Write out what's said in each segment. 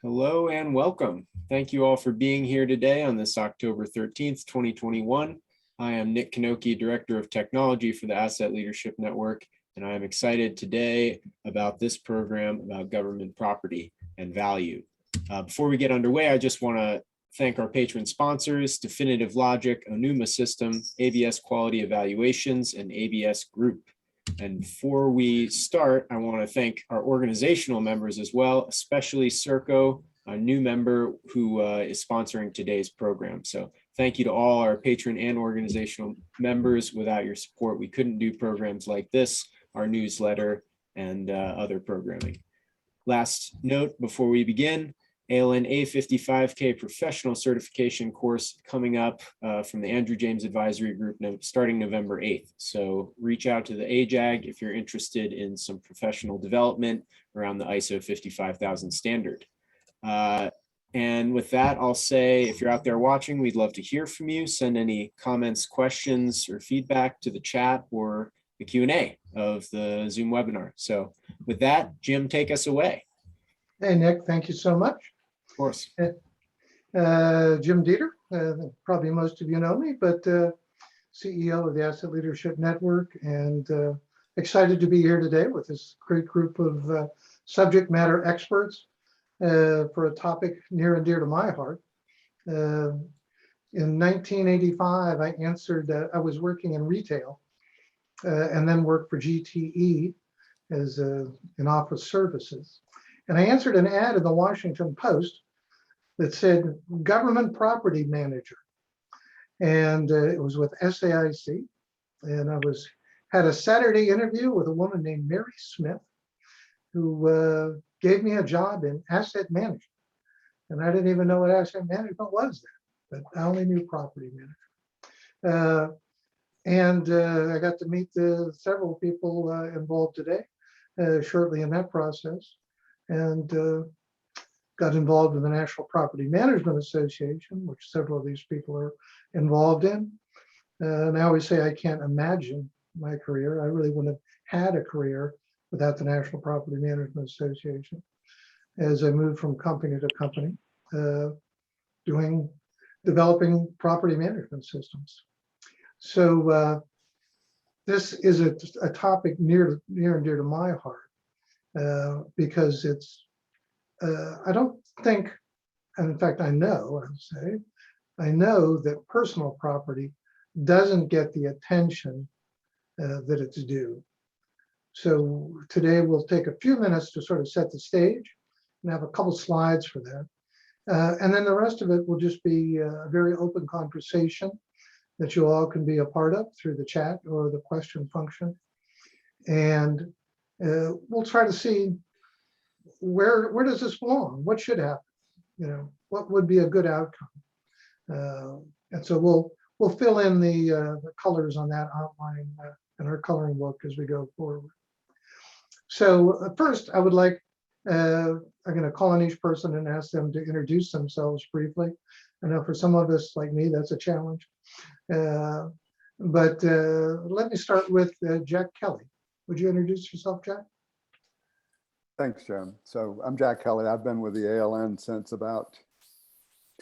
Hello and welcome. Thank you all for being here today on this October 13th, 2021. I am Nick Kanoki, Director of Technology for the Asset Leadership Network, and I am excited today about this program about government property and value. Before we get underway, I just want to thank our patron sponsors, Definitive Logic, Onuma System, ABS Quality Evaluations, and ABS Group. And before we start, I want to thank our organizational members as well, especially Serco, a new member who is sponsoring today's program. So thank you to all our patron and organizational members. Without your support, we couldn't do programs like this, our newsletter, and other programming. Last note before we begin, ALN A55K professional certification course coming up from the Andrew James Advisory Group starting November 8th. So reach out to the AJAG if you're interested in some professional development around the ISO 55000 standard. And with that, I'll say, if you're out there watching, we'd love to hear from you. Send any comments, questions, or feedback to the chat or the Q&A of the Zoom webinar. So with that, Jim, take us away. Hey, Nick, thank you so much. Of course. Jim Dieter, probably most of you know me, but CEO of the Asset Leadership Network, and excited to be here today with this great group of subject matter experts for a topic near and dear to my heart. In 1985, I answered, I was working in retail and then worked for GTE as in office services. And I answered an ad in the Washington Post that said government property manager. And it was with SAIC. And I had a Saturday interview with a woman named Mary Smith, who gave me a job in asset management. And I didn't even know what asset management was then, but I only knew property management. I got to meet several people involved today, shortly in that process. And got involved in the National Property Management Association, which several of these people are involved in. And I always say I can't imagine my career. I really wouldn't have had a career without the National Property Management Association as I moved from company to company, developing property management systems. So this is a topic near and dear to my heart. Because it's, I don't think, and in fact, I know that personal property doesn't get the attention that it's due. So today we'll take a few minutes to sort of set the stage and have a couple slides for that. And then the rest of it will just be a very open conversation that you all can be a part of through the chat or the question function. And we'll try to see where does this belong? What should happen? You know, what would be a good outcome? And so we'll fill in the colors on that outline in our coloring book as we go forward. So first, I would like, I'm going to call on each person and ask them to introduce themselves briefly. I know for some of us like me, that's a challenge. But let me start with Jack Kelly. Would you introduce yourself, Jack? Thanks, Jim. So I'm Jack Kelly. I've been with the ALN since about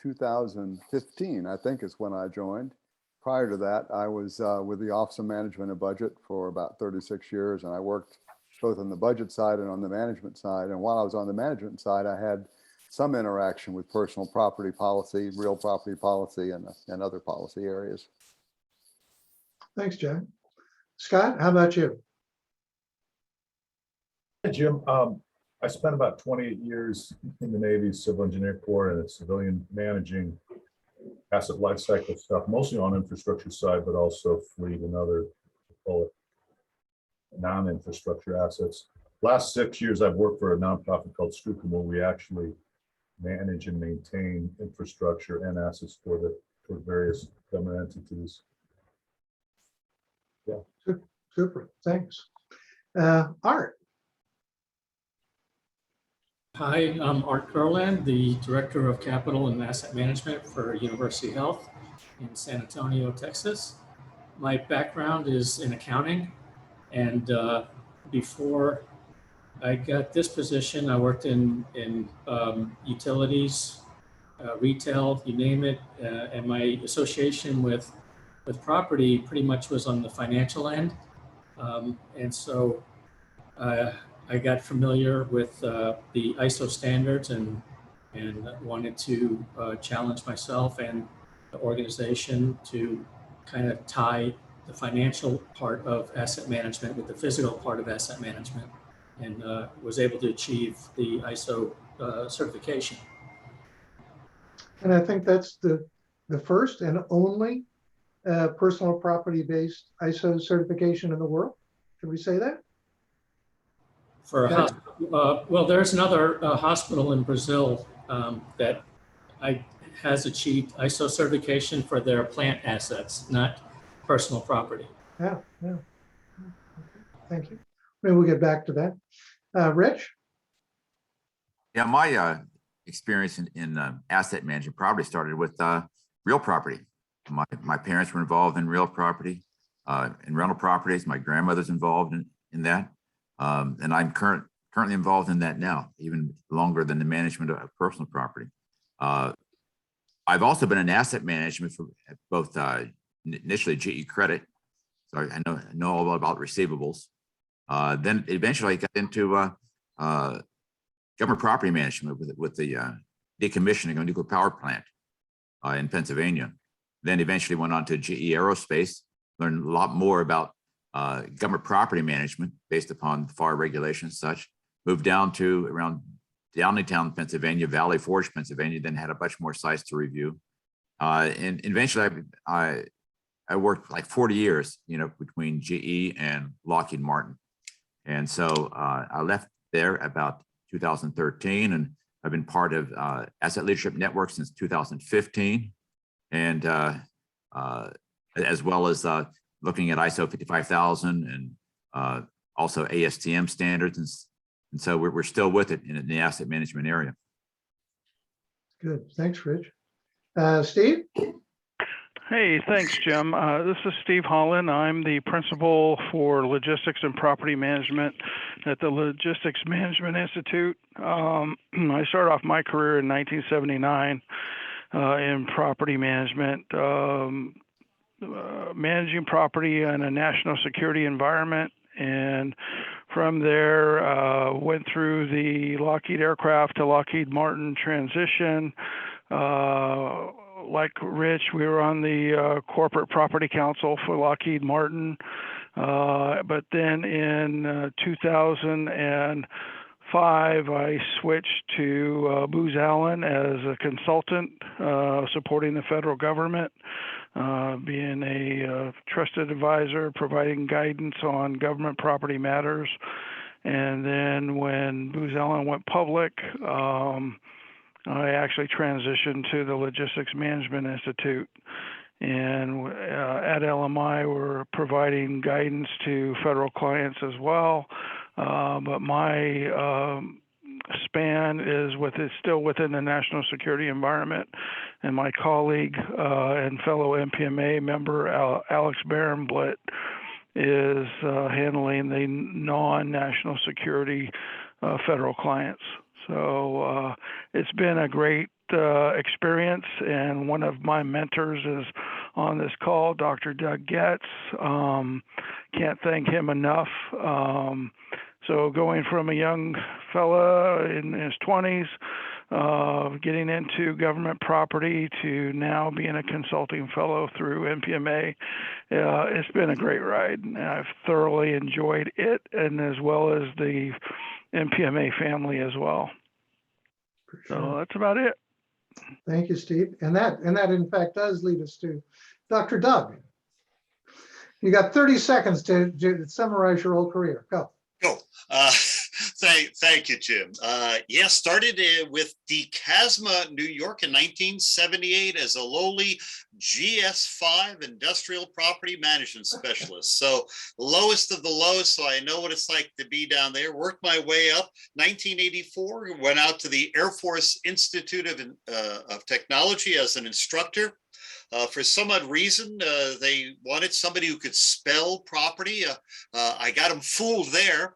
2015, I think is when I joined. Prior to that, I was with the Office of Management and Budget for about 36 years, and I worked both on the budget side and on the management side. And while I was on the management side, I had some interaction with personal property policy, real property policy, and other policy areas. Thanks, Jack. Scott, how about you? Hey, Jim. I spent about 28 years in the Navy's Civil Engineer Corps and a civilian managing asset lifecycle stuff, mostly on infrastructure side, but also fleet and other, call it non-infrastructure assets. Last 6 years, I've worked for a nonprofit called Skookum, where we actually manage and maintain infrastructure and assets for various government entities. Yeah. Super. Thanks. Art. Hi, I'm Art Kurland, the Director of Capital and Asset Management for University Health in San Antonio, Texas. My background is in accounting, and before I got this position. I worked in utilities, retail, you name it, and my association with property pretty much was on the financial end, and so I got familiar with the ISO standards and wanted to challenge myself and the organization to kind of tie the financial part of asset management with the physical part of asset management, and was able to achieve the ISO certification. And I think that's the first and only personal property-based ISO certification in the world. Can we say that? For a hospital, well, there's another hospital in Brazil that has achieved ISO certification for their plant assets, not personal property. Yeah, yeah. Okay, thank you. Maybe we'll get back to that. Rich? Yeah, my experience in asset management probably started with real property. My parents were involved in real property, in rental properties. My grandmother's involved in that. And I'm currently involved in that now, even longer than the management of personal property. I've also been in asset management for both initially GE Credit, so I know all about receivables. Then eventually I got into government property management with the decommissioning of a nuclear power plant in Pennsylvania. Then eventually went on to GE Aerospace, learned a lot more about government property management based upon FAR regulations and such. Moved down to around Downingtown, Pennsylvania, Valley Forge, Pennsylvania, then had a bunch more sites to review. And eventually I worked like 40 years, between GE and Lockheed Martin. And so I left there about 2013, and I've been part of Asset Leadership Network since 2015. And as well as looking at ISO 55000 and also ASTM standards. And so we're still with it in the asset management area. Good, thanks, Rich. Steve? Hey, thanks, Jim. This is Steve Holland. I'm the principal for logistics and property management at the Logistics Management Institute. I started off my career in 1979 in property management, managing property in a national security environment. And from there, went through the Lockheed Aircraft to Lockheed Martin transition. Like Rich, we were on the corporate property council for Lockheed Martin. But then in 2005, I switched to Booz Allen as a consultant, supporting the federal government, being a trusted advisor, providing guidance on government property matters. And then when Booz Allen went public, I actually transitioned to the Logistics Management Institute. And at LMI, we're providing guidance to federal clients as well. But my span is still within the national security environment. And my colleague and fellow NPMA member, Alex Barenblit, is handling the non-national security federal clients. So it's been a great experience, and one of my mentors is on this call, Dr. Doug Goetz. Can't thank him enough. So going from a young fella in his 20s, getting into government property to now being a consulting fellow through NPMA, it's been a great ride. And I've thoroughly enjoyed it, and as well as the NPMA family as well. Sure. So that's about it. Thank you, Steve. And that in fact does lead us to Dr. Doug. You got 30 seconds to summarize your whole career. Go. Cool. Thank you, Jim. Yeah, started with Decasma, New York in 1978 as a lowly GS5 industrial property management specialist. So lowest of the lowest, so I know what it's like to be down there. Worked my way up. 1984, went out to the Air Force Institute of Technology as an instructor. For some odd reason, they wanted somebody who could spell property. I got them fooled there.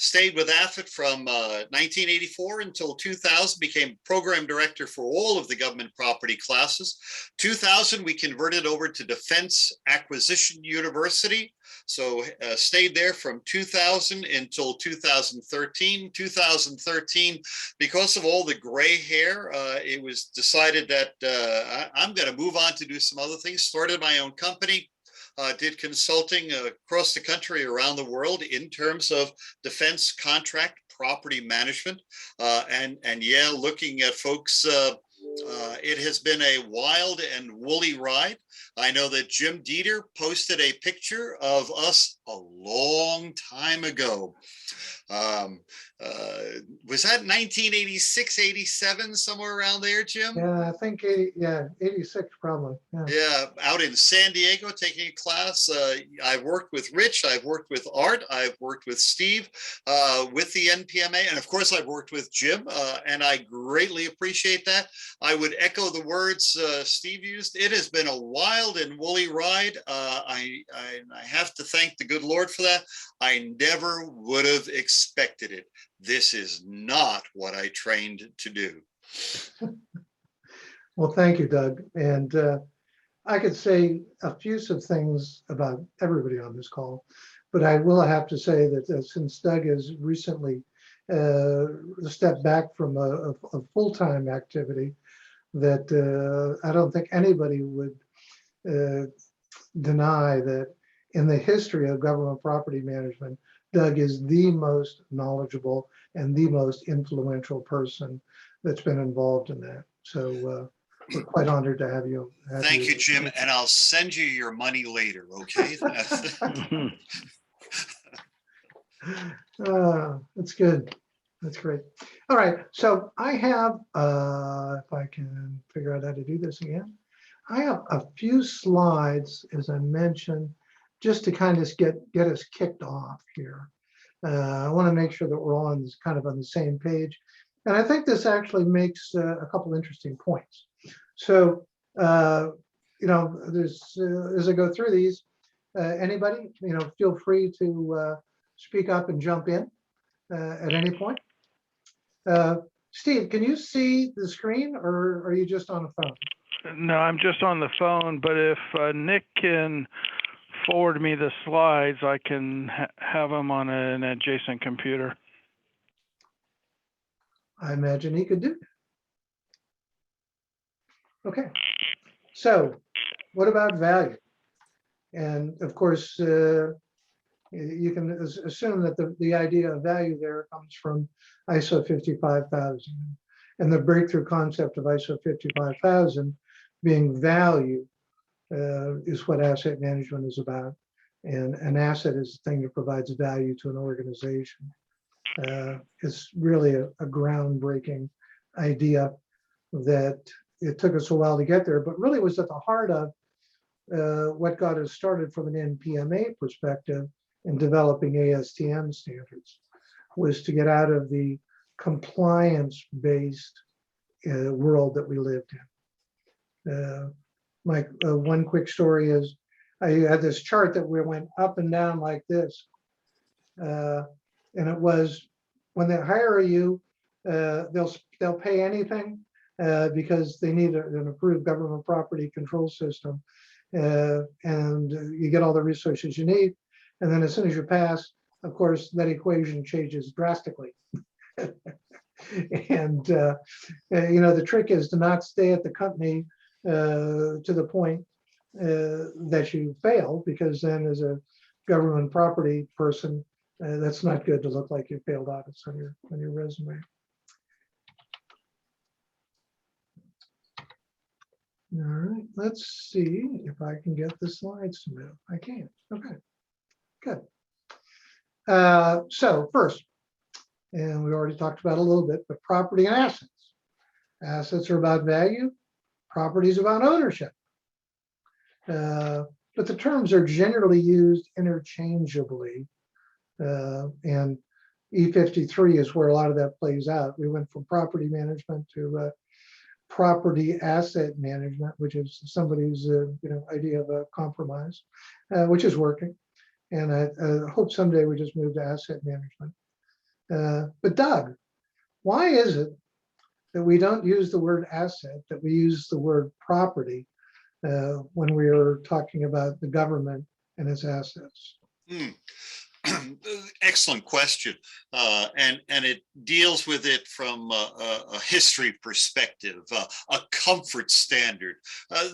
Stayed with AFIT from 1984 until 2000, became program director for all of the government property classes. 2000, we converted over to Defense Acquisition University. So stayed there from 2000 until 2013. 2013, because of all the gray hair, it was decided that I'm going to move on to do some other things. Started my own company. Did consulting across the country, around the world, in terms of defense contract property management. And yeah, looking at folks, it has been a wild and woolly ride. I know that Jim Dieter posted a picture of us a long time ago. Was that 1986, 87, somewhere around there, Jim? Yeah, I think 80, yeah, 86 probably. Yeah. Yeah, out in San Diego taking a class. I've worked with Rich, I've worked with Art, I've worked with Steve, with the NPMA, and of course I've worked with Jim, and I greatly appreciate that. I would echo the words Steve used. It has been a wild and woolly ride. I have to thank the good Lord for that. I never would have expected it. This is not what I trained to do. Well, thank you, Doug. And I could say effusive things about everybody on this call, but I will have to say that since Doug has recently stepped back from a full-time activity, that I don't think anybody would deny that in the history of government property management, Doug is the most knowledgeable and the most influential person that's been involved in that. So we're quite honored to have you. Thank you, Jim, and I'll send you your money later, okay? That's good. That's great. All right, so I have, if I can figure out how to do this again, I have a few slides, as I mentioned, just to kind of get us kicked off here. I want to make sure that we're all on this, kind of on the same page. And I think this actually makes a couple interesting points. So, you know, there's, as I go through these, anybody, you know, feel free to speak up and jump in at any point. Steve, can you see the screen, or are you just on the phone? No, I'm just on the phone, but if Nick can forward me the slides, I can have them on an adjacent computer. I imagine he could do that. Okay, so what about value? And of course, you can assume that the idea of value there comes from ISO 55000, and the breakthrough concept of ISO 55000 being value is what asset management is about. And an asset is the thing that provides value to an organization. It's really a groundbreaking idea that it took us a while to get there, but really was at the heart of what got us started from an NPMA perspective in developing ASTM standards, was to get out of the compliance-based world that we lived in. My one quick story is, I had this chart that we went up and down like this. And it was, when they hire you, they'll pay anything because they need an approved government property control system. And you get all the resources you need. And then as soon as you pass, of course, that equation changes drastically. And, you know, the trick is to not stay at the company to the point that you fail, because then as a government property person, that's not good to look like you failed audits on your resume. All right, let's see if I can get the slides to move. I can. Okay, good. So first, and we already talked about it a little bit, but property and assets. Assets are about value. Property is about ownership. But the terms are generally used interchangeably. And E53 is where a lot of that plays out. We went from property management to property asset management, which is somebody's you know, idea of a compromise, which is working. And I hope someday we just move to asset management. But Doug, why is it that we don't use the word asset, that we use the word property when we are talking about the government and its assets? Excellent question. And it deals with it from a history perspective, a comfort standard.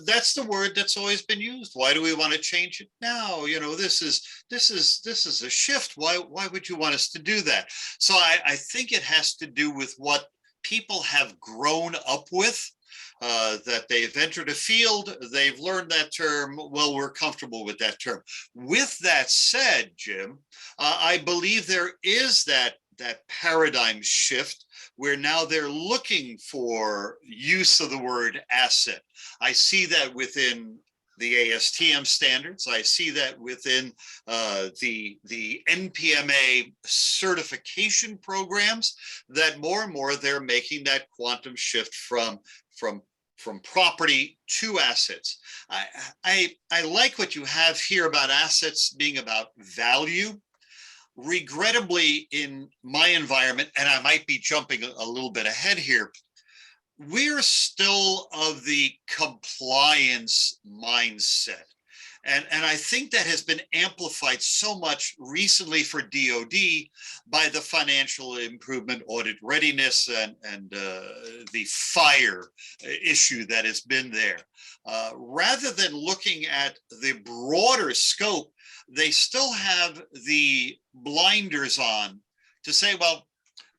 That's the word that's always been used. Why do we want to change it now? You know, this is a shift. Why would you want us to do that? So I think it has to do with what people have grown up with. That they've entered a field, they've learned that term, well, we're comfortable with that term. With that said, Jim, I believe there is that paradigm shift where now they're looking for use of the word asset. I see that within the ASTM standards. I see that within the NPMA certification programs, that more and more they're making that quantum shift from property to assets. I like what you have here about assets being about value. Regrettably, in my environment, and I might be jumping a little bit ahead here, we're still of the compliance mindset. And I think that has been amplified so much recently for DoD by the financial improvement audit readiness and the fire issue that has been there. Rather than looking at the broader scope, they still have the blinders on to say, well,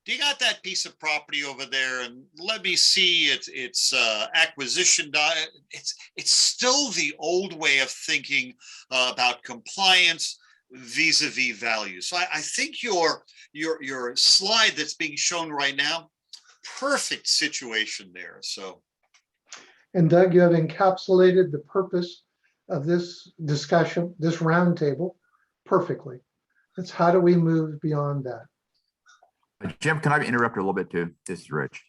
do you got that piece of property over there? And let me see its acquisition. It's still the old way of thinking about compliance vis-a-vis value. So I think your slide that's being shown right now, perfect situation there. So. And Doug, you have encapsulated the purpose of this discussion, this roundtable, perfectly. It's how do we move beyond that? Jim, can I interrupt a little bit too? This is Rich.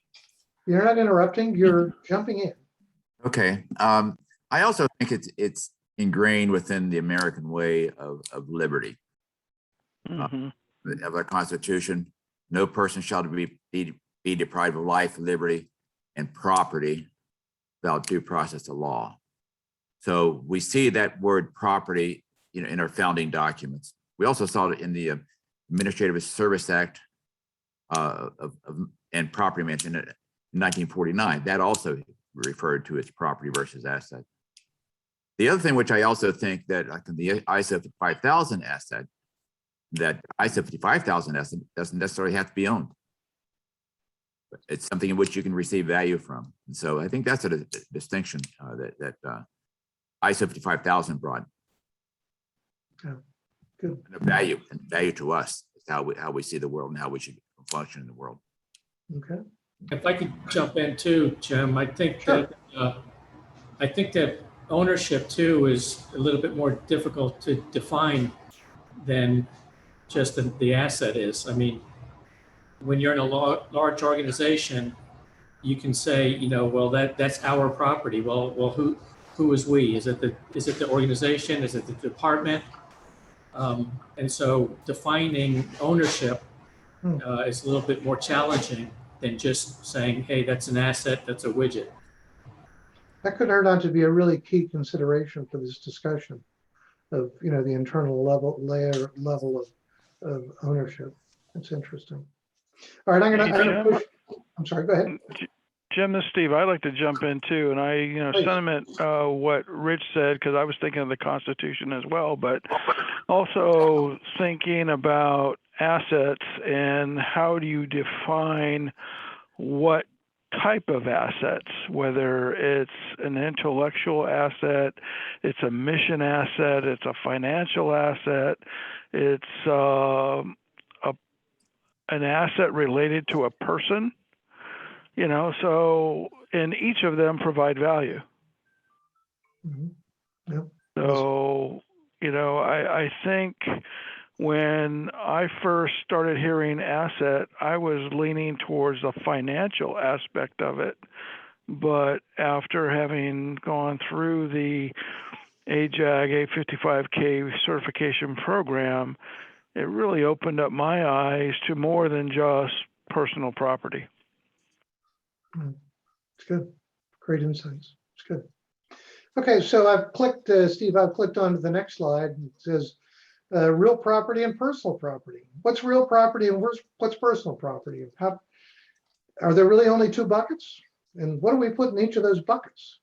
You're not interrupting, you're jumping in. Okay. I also think it's ingrained within the American way of liberty. Mhm. Of our Constitution, no person shall be deprived of life, liberty, and property without due process of law. So we see that word property, in our founding documents. We also saw it in the Administrative Service Act and property mentioned in 1949. That also referred to as property versus asset. The other thing, which I also think that the ISO 55000 asset, that ISO 55000 asset doesn't necessarily have to be owned. It's something in which you can receive value from. And so I think that's a distinction that ISO 55000 brought. Yeah, good. And value to us is how we see the world and how we should function in the world. Okay. If I could jump in too, Jim, I think Sure. that ownership too is a little bit more difficult to define than just the asset is. I mean, when you're in a large organization, you can say, well, that's our property. Well, who is we? Is it the organization? Is it the department? And so defining ownership is a little bit more challenging than just saying, hey, that's an asset, that's a widget. That could turn out to be a really key consideration for this discussion of, the internal level of ownership. That's interesting. All right, I'm gonna push. I'm sorry, go ahead. Jim, this is Steve. I'd like to jump in too, and I, Please. sentiment what Rich said, because I was thinking of the Constitution as well, but also thinking about assets and how do you define what type of assets, whether it's an intellectual asset, it's a mission asset, it's a financial asset, it's an asset related to a person, so, and each of them provide value. Mhm. Yeah. So, I think when I first started hearing asset, I was leaning towards the financial aspect of it. But after having gone through the AJAG 855K certification program, it really opened up my eyes to more than just personal property. It's good. Great insights. It's good. Okay, so I've clicked, Steve, I've clicked on to the next slide. It says real property and personal property. What's real property and what's personal property? How, are there really only two buckets? And what do we put in each of those buckets?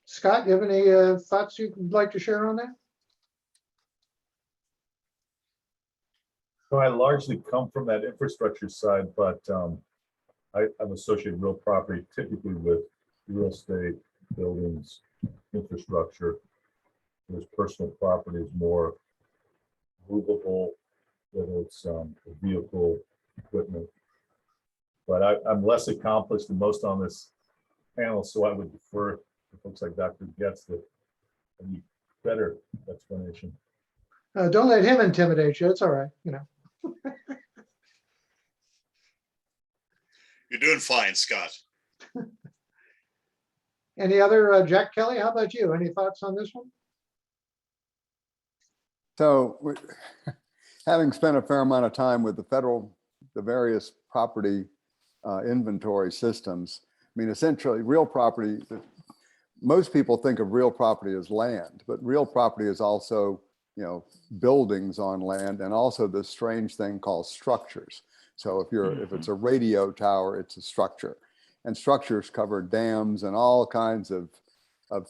Scott, you have any thoughts you'd like to share on that? So I largely come from that infrastructure side, but I've associated real property typically with real estate, buildings, infrastructure. Whereas personal property is more movable, whether it's a vehicle, equipment. But I'm less accomplished than most on this panel, so I would defer to folks like Dr. Goetz that have a better explanation. Don't let him intimidate you. It's all right, you know. You're doing fine, Scott. Any other, Jack Kelly, how about you? Any thoughts on this one? So having spent a fair amount of time with the various property inventory systems, I mean, essentially real property, most people think of real property as land, but real property is also, you know, buildings on land and also this strange thing called structures. So if it's a radio tower, it's a structure, and structures cover dams and all kinds of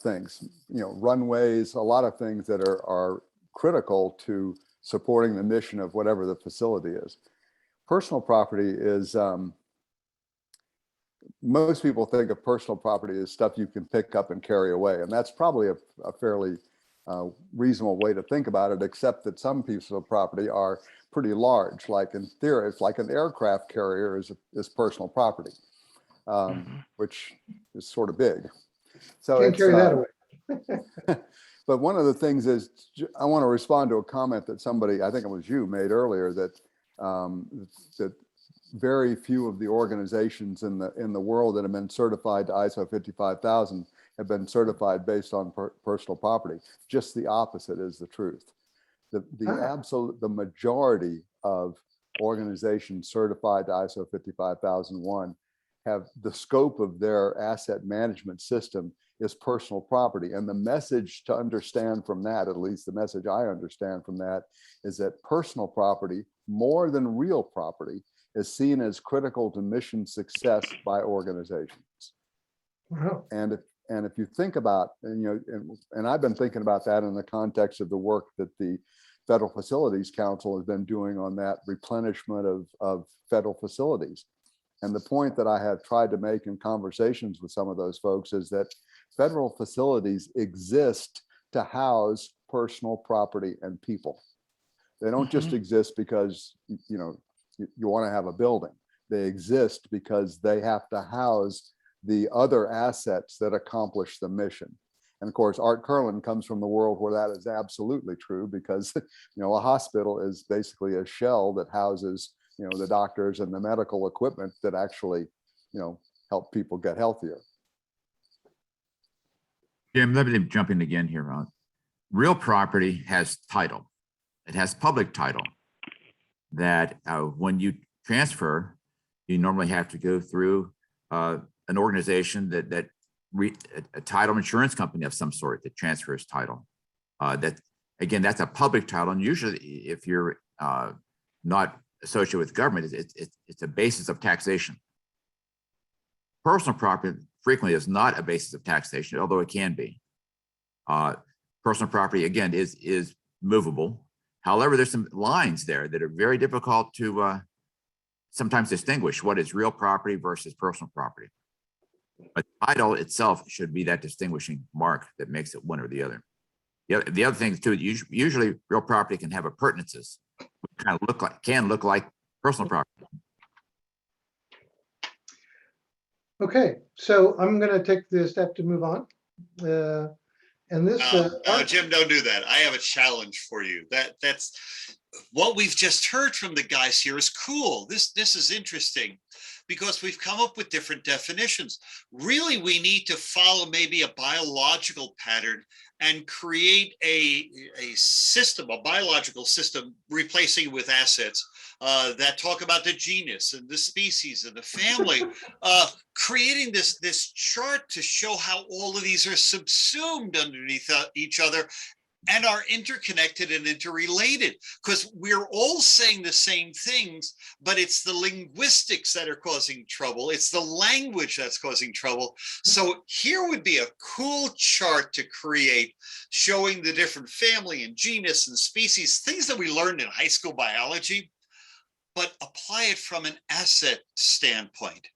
things, you know, runways, a lot of things that are critical to supporting the mission of whatever the facility is. Personal property is, most people think of personal property as stuff you can pick up and carry away. And that's probably a fairly reasonable way to think about it, except that some pieces of property are pretty large. Like in theory, it's like an aircraft carrier is personal property, which is sort of big. So Can't carry that away. But one of the things is, I want to respond to a comment that somebody, I think it was you, made earlier, that that very few of the organizations in the world that have been certified to ISO 55000 have been certified based on personal property. Just the opposite is the truth. The majority of organizations certified to ISO 55001 have the scope of their asset management system is personal property. And the message to understand from that, at least the message I understand from that, is that personal property, more than real property, is seen as critical to mission success by organizations. Wow. And if you think about, and I've been thinking about that in the context of the work that the Federal Facilities Council has been doing on that replenishment of federal facilities. And the point that I have tried to make in conversations with some of those folks is that federal facilities exist to house personal property and people. They don't just exist because, you want to have a building. They exist because they have to house the other assets that accomplish the mission. And of course, Art Kurland comes from the world where that is absolutely true, because a hospital is basically a shell that houses the doctors and the medical equipment that actually help people get healthier. Jim, let me jump in again here. Real property has title. It has public title that when you transfer, you normally have to go through an organization a title insurance company of some sort that transfers title. That's a public title. And usually if you're not associated with government, it's a basis of taxation. Personal property frequently is not a basis of taxation, although it can be. Personal property, again, is movable. However, there's some lines there that are very difficult to sometimes distinguish what is real property versus personal property. But title itself should be that distinguishing mark that makes it one or the other. The other thing too, usually real property can have appurtenances, which can look like personal property. Okay, so I'm going to take the step to move on. And this, Jim, don't do that. I have a challenge for you. That's what we've just heard from the guys here is cool. This is interesting, because we've come up with different definitions. Really, we need to follow maybe a biological pattern and create a system, a biological system, replacing it with assets that talk about the genus and the species and the family, creating this chart to show how all of these are subsumed underneath each other and are interconnected and interrelated, because we're all saying the same things, but it's the linguistics that are causing trouble. It's the language that's causing trouble. So here would be a cool chart to create, showing the different family and genus and species, things that we learned in high school biology, but apply it from an asset standpoint.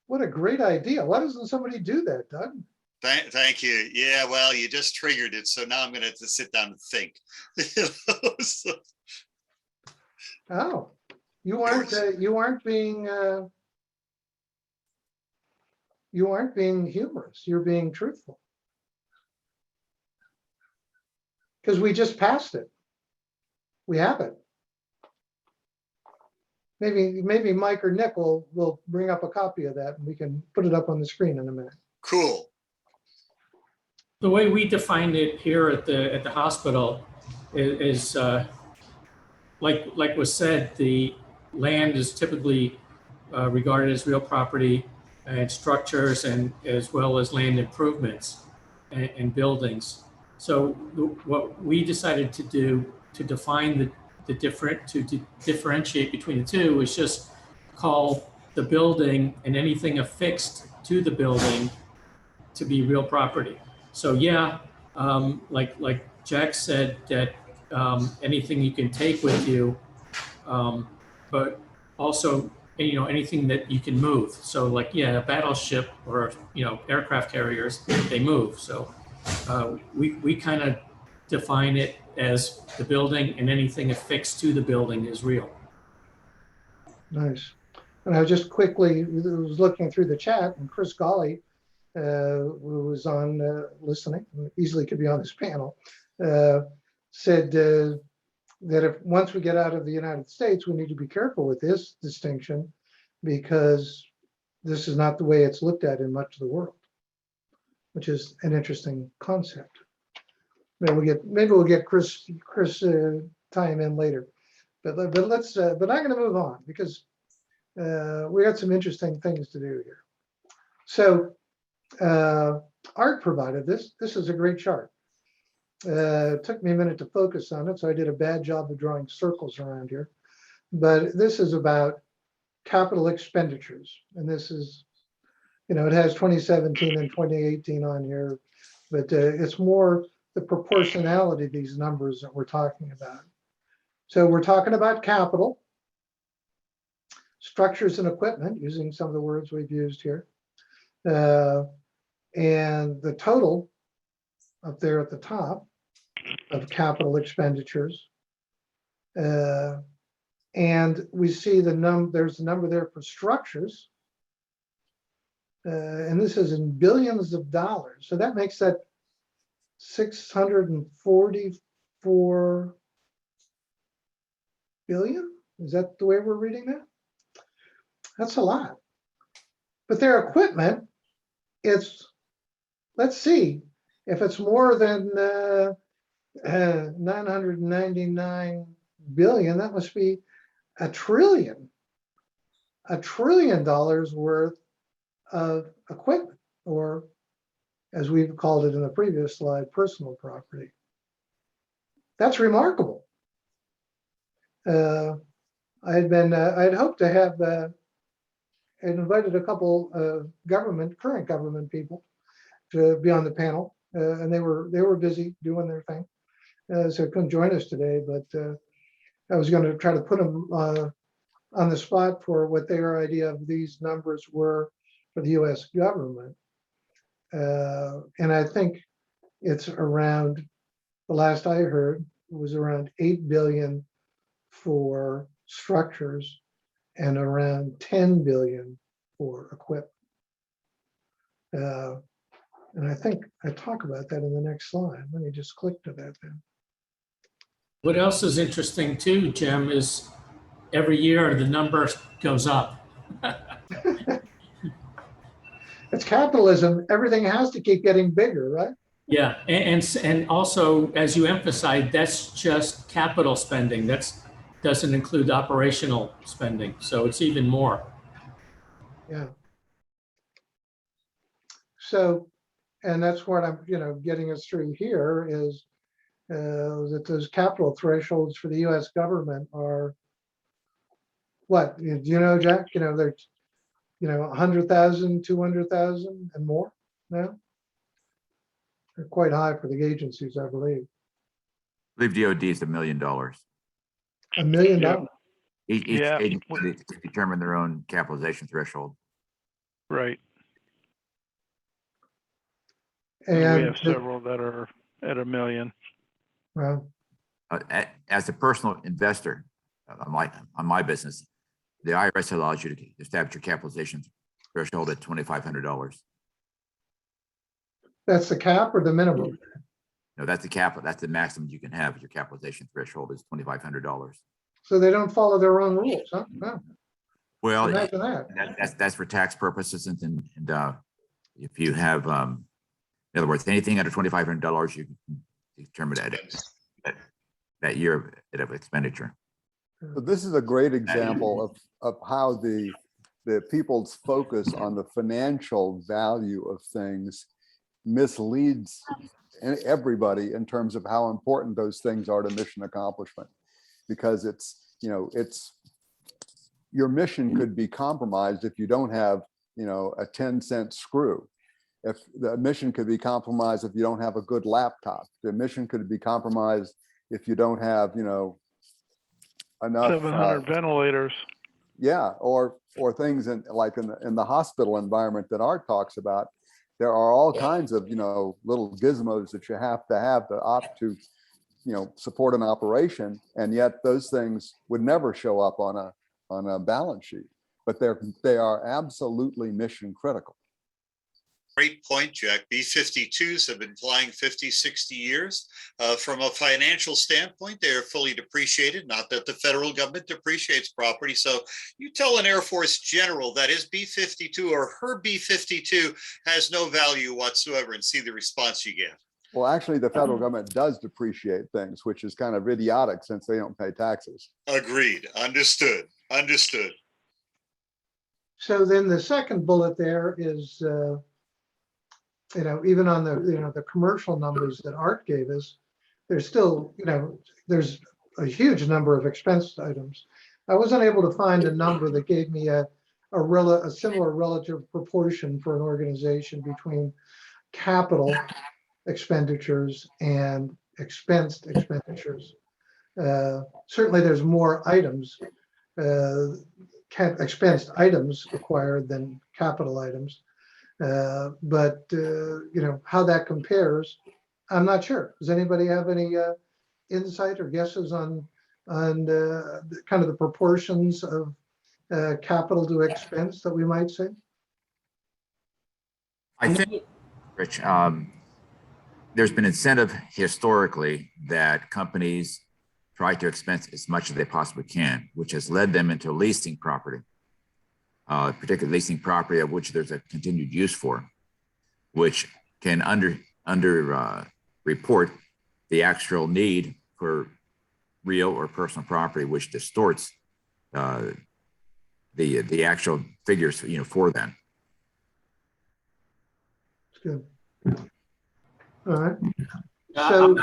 What a great idea. Why doesn't somebody do that, Doug? Thank you. Yeah, well, you just triggered it. So now I'm going to have to sit down and think. So, Oh, you aren't being humorous. You're being truthful. Because we just passed it. We have it. Maybe Mike or Nick will bring up a copy of that and we can put it up on the screen in a minute. cool. The way we defined it here at the hospital is like was said, the land is typically regarded as real property, and structures, and as well as land improvements and buildings. So what we decided to do to define to differentiate between the two is just call the building and anything affixed to the building to be real property. So yeah, like Jack said, that anything you can take with you, but also anything that you can move. So like a battleship or aircraft carriers, they move. So we kind of define it as the building and anything affixed to the building is real. Nice. And I just quickly was looking through the chat, and Chris Golly, who was on listening, easily could be on this panel, said that if once we get out of the United States, we need to be careful with this distinction because this is not the way it's looked at in much of the world, which is an interesting concept. Maybe we'll get Chris tie him in later, but I'm going to move on because we got some interesting things to do here. So Art provided this. This is a great chart. It took me a minute to focus on it, so I did a bad job of drawing circles around here. But this is about capital expenditures, and this is, it has 2017 and 2018 on here, but it's more the proportionality of these numbers that we're talking about. So we're talking about capital, structures and equipment, using some of the words we've used here, and the total up there at the top of capital expenditures. And we see there's a number there for structures. And this is in billions of dollars. So that makes that 644 billion. Is that the way we're reading that? That's a lot. But their equipment, let's see, if it's more than 999 billion, that must be $1 trillion worth of equipment, or as we've called it in the previous slide, personal property. That's remarkable. I'd hoped to have I'd invited a couple of current government people to be on the panel, and they were busy doing their thing, so couldn't join us today. But I was going to try to put them on the spot for what their idea of these numbers were for the U.S. government, and I think it's around, the last I heard was around 8 billion for structures and around 10 billion for equipment. And I think I talk about that in the next slide. Let me just click to that then. What else is interesting too, Jim, is every year the number goes up. It's capitalism. Everything has to keep getting bigger, right? Yeah, and also, as you emphasize, that's just capital spending. Doesn't include operational spending, so it's even more. Yeah. So, and that's what I'm, getting us through here is that those capital thresholds for the US government are what? Do you know, Jack? They're, 100,000, 200,000 and more now. They're quite high for the agencies, I believe. I believe DOD is $1 million. $1 million. Yeah. Each Yeah. agency can determine their own capitalization threshold. Right. And we have several that are at $1 million. well, As a personal investor on my business, the IRS allows you to establish your capitalization threshold at $2,500. that's the cap or the minimum? No, that's the cap. That's the maximum you can have. Your capitalization threshold is $2,500. So they don't follow their own rules, huh? No. Well, Imagine that. that's for tax purposes, and if you have, in other words, anything under $2,500, you can determine that year of expenditure. So this is a great example of how the people's focus on the financial value of things misleads everybody in terms of how important those things are to mission accomplishment. Because it's your mission could be compromised if you don't have, a 10-cent screw. If the mission could be compromised if you don't have a good laptop. The mission could be compromised if you don't have, enough 700 ventilators. Yeah, or things in the hospital environment that Art talks about. There are all kinds of little gizmos that you have to opt to support an operation, and yet those things would never show up on a balance sheet, but they are absolutely mission critical. Great point, Jack. B-52s have been flying 50, 60 years. From a financial standpoint, they are fully depreciated, not that the federal government depreciates property. So you tell an Air Force general that his B-52 or her B-52 has no value whatsoever and see the response you get. Well, actually, the federal government does depreciate things, which is kind of idiotic since they don't pay taxes. Agreed. Understood. Understood. So then the second bullet there is, even on the commercial numbers that Art gave us, there's still, there's a huge number of expense items. I wasn't able to find a number that gave me a similar relative proportion for an organization between capital expenditures and expensed expenditures. Certainly there's more items, expensed items acquired than capital items. But how that compares, I'm not sure. Does anybody have any insight or guesses on kind of the proportions of capital to expense that we might see? I think, Rich, there's been incentive historically that companies try to expense as much as they possibly can, which has led them into leasing property. Particularly leasing property of which there's a continued use for, which can report the actual need for real or personal property, which distorts the actual figures, for them. It's good. All right. So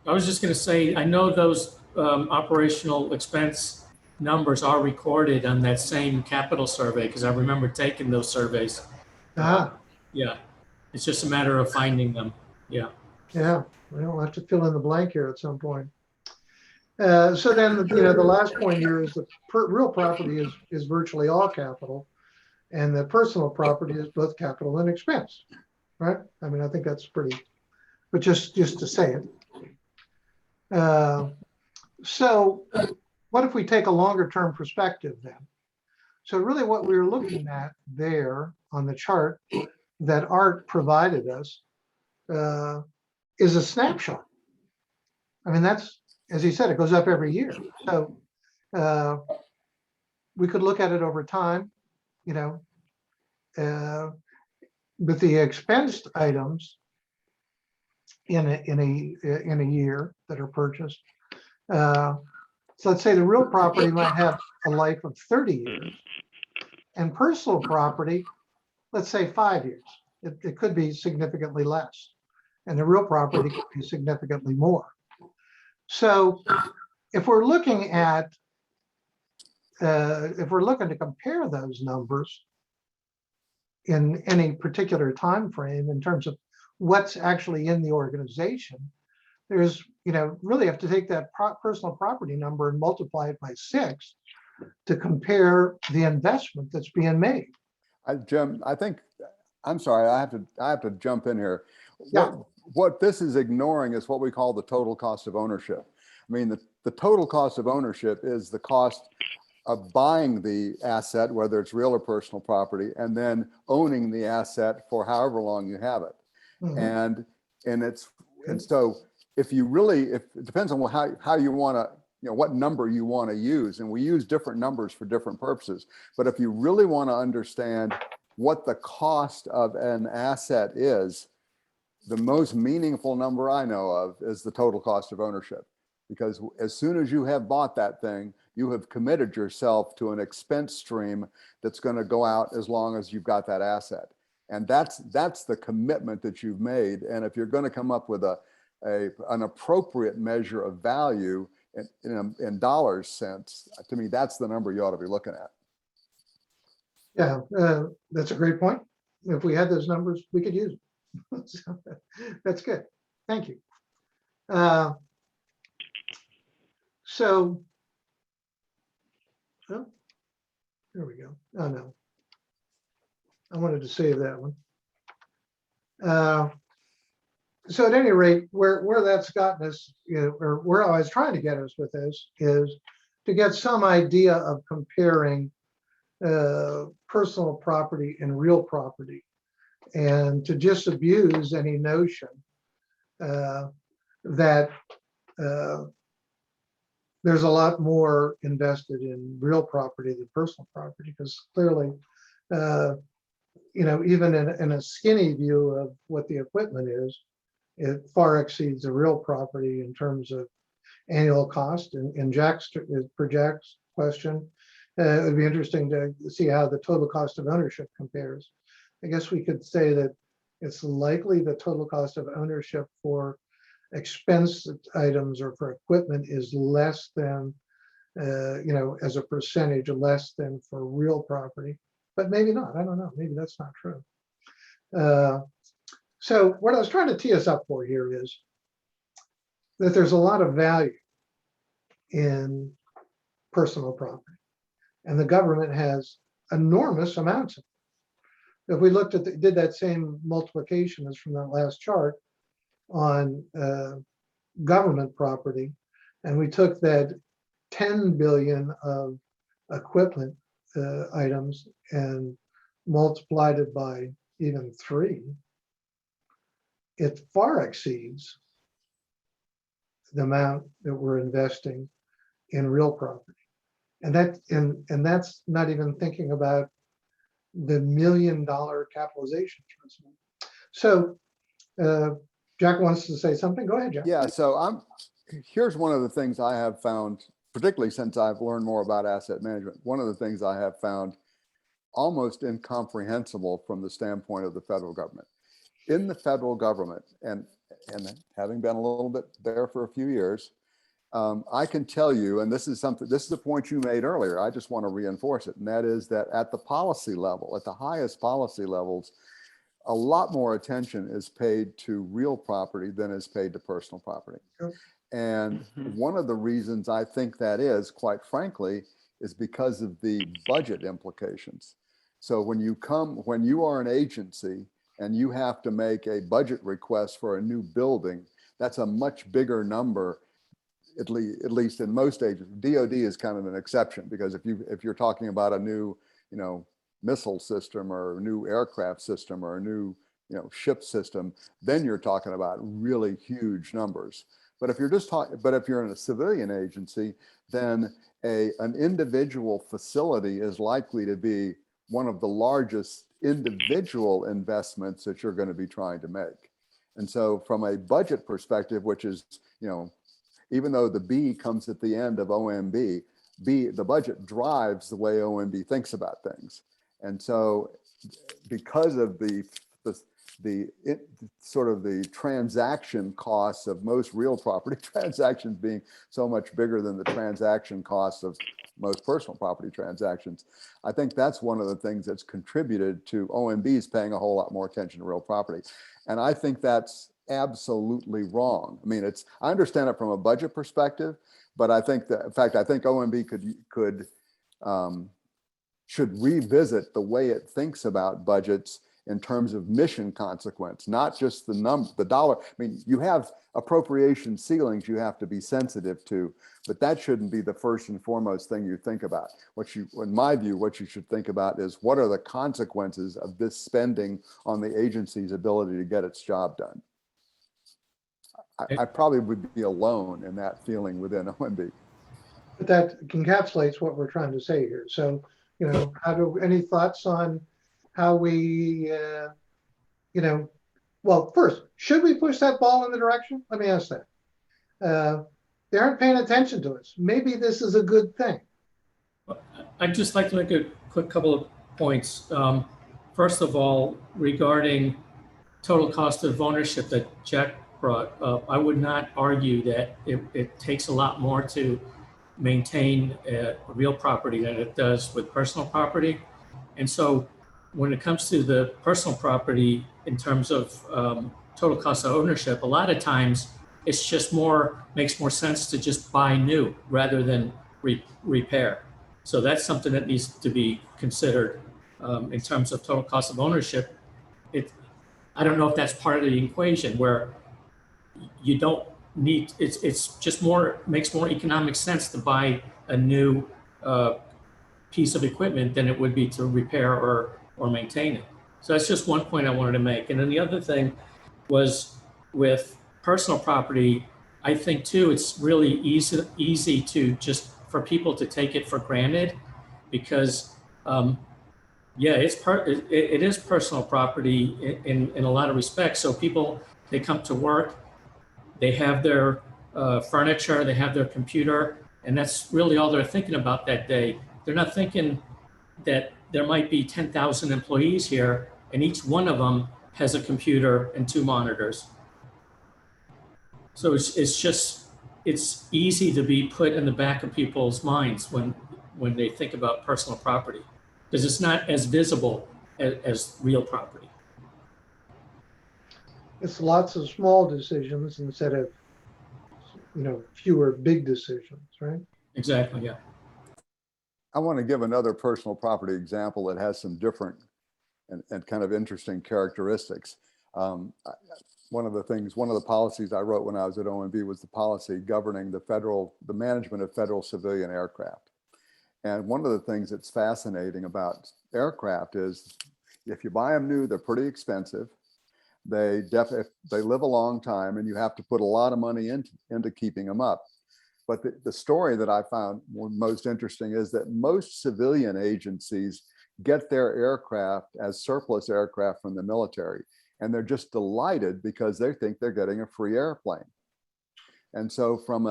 I was just going to say, I know those operational expense numbers are recorded on that same capital survey because I remember taking those surveys. Yeah, it's just a matter of finding them. Yeah. Yeah, we'll have to fill in the blank here at some point. So then, the last point here is the real property is virtually all capital, and the personal property is both capital and expense, right? I mean, I think that's pretty, but just to say it. So what if we take a longer term perspective then? So really what we were looking at there on the chart that Art provided us is a snapshot. I mean, that's, as he said, it goes up every year. So we could look at it over time. you know, but the expensed items in a year that are purchased. So let's say the real property might have a life of 30 years, and personal property, let's say 5 years. It could be significantly less, and the real property could be significantly more. So if we're looking to compare those numbers in any particular time frame in terms of what's actually in the organization, there's, really have to take that personal property number and multiply it by 6 to compare the investment that's being made. Jim, I'm sorry, I have to jump in here. Yeah. What this is ignoring is what we call the total cost of ownership. I mean, the total cost of ownership is the cost of buying the asset, whether it's real or personal property, and then owning the asset for however long you have it. Mhm. And so if it depends on how you want to, what number you want to use, and we use different numbers for different purposes. But if you really want to understand what the cost of an asset is, the most meaningful number I know of is the total cost of ownership. Because as soon as you have bought that thing, you have committed yourself to an expense stream that's going to go out as long as you've got that asset. And that's the commitment that you've made. And if you're going to come up with an appropriate measure of value in dollars cents, to me, that's the number you ought to be looking at. Yeah, that's a great point. If we had those numbers, we could use them. So, that's good. Thank you. So, oh, there we go. Oh, no. I wanted to save that one. So at any rate, where that's gotten us, or where I was trying to get us with this is to get some idea of comparing personal property and real property, and to disabuse any notion that there's a lot more invested in real property than personal property, because clearly, even in a skinny view of what the equipment is, it far exceeds the real property in terms of annual cost. And Jack's question, it would be interesting to see how the total cost of ownership compares. I guess we could say that it's likely the total cost of ownership for expense items or for equipment is less than, as a percentage, less than for real property, but maybe not. I don't know. Maybe that's not true. So what I was trying to tee us up for here is that there's a lot of value in personal property, and the government has enormous amounts of it. If we looked at did that same multiplication as from that last chart on government property, and we took that 10 billion of equipment items and multiplied it by even 3, it far exceeds the amount that we're investing in real property. And that's not even thinking about the $1 million capitalization principle. So Jack wants to say something. Go ahead, Jack. Yeah, so here's one of the things I have found, particularly since I've learned more about asset management. One of the things I have found almost incomprehensible from the standpoint of the federal government. In the federal government, and having been a little bit there for a few years, I can tell you, and this is a point you made earlier, I just want to reinforce it, and that is that at the policy level, at the highest policy levels, a lot more attention is paid to real property than is paid to personal property. And one of the reasons I think that is, quite frankly, is because of the budget implications. So when you are an agency and you have to make a budget request for a new building, that's a much bigger number, at least in most agencies. DoD is kind of an exception, because if you're talking about a new, missile system or a new aircraft system or a new, ship system, then you're talking about really huge numbers. But if you're in a civilian agency, then an individual facility is likely to be one of the largest individual investments that you're going to be trying to make. And so from a budget perspective, which is, even though the B comes at the end of OMB, the budget drives the way OMB thinks about things. And so because of the sort of the transaction costs of most real property transactions being so much bigger than the transaction costs of most personal property transactions, I think that's one of the things that's contributed to OMB's paying a whole lot more attention to real property. And I think that's absolutely wrong. I mean, I understand it from a budget perspective, but I think that, in fact, I think OMB should revisit the way it thinks about budgets in terms of mission consequence, not just the dollar. I mean, you have appropriation ceilings you have to be sensitive to, but that shouldn't be the first and foremost thing you think about. In my view, what you should think about is what are the consequences of this spending on the agency's ability to get its job done. I probably would be alone in that feeling within OMB. But that encapsulates what we're trying to say here. So, any thoughts on how we, well, first, should we push that ball in the direction? Let me ask that. They aren't paying attention to us. Maybe this is a good thing. I'd just like to make a quick couple of points. First of all, regarding total cost of ownership that Jack brought up, I would not argue that it takes a lot more to maintain a real property than it does with personal property. And so when it comes to the personal property in terms of total cost of ownership, a lot of times it's just makes more sense to just buy new rather than repair. So that's something that needs to be considered in terms of total cost of ownership. I don't know if that's part of the equation where you don't need, it's just makes more economic sense to buy a new piece of equipment than it would be to repair or maintain it. So that's just one point I wanted to make. And then the other thing was with personal property, I think too, it's really easy to just for people to take it for granted because it is personal property in a lot of respects. So people, they come to work, they have their furniture, they have their computer, and that's really all they're thinking about that day. They're not thinking that there might be 10,000 employees here and each one of them has a computer and 2 monitors. So it's easy to be put in the back of people's minds when they think about personal property because it's not as visible as real property. It's lots of small decisions instead of, fewer big decisions, right? Exactly, yeah. I want to give another personal property example that has some different and kind of interesting characteristics. One of the policies I wrote when I was at OMB was the policy governing the management of federal civilian aircraft. And one of the things that's fascinating about aircraft is if you buy them new, they're pretty expensive. They live a long time and you have to put a lot of money into keeping them up. But the story that I found most interesting is that most civilian agencies get their aircraft as surplus aircraft from the military. And they're just delighted because they think they're getting a free airplane. And so from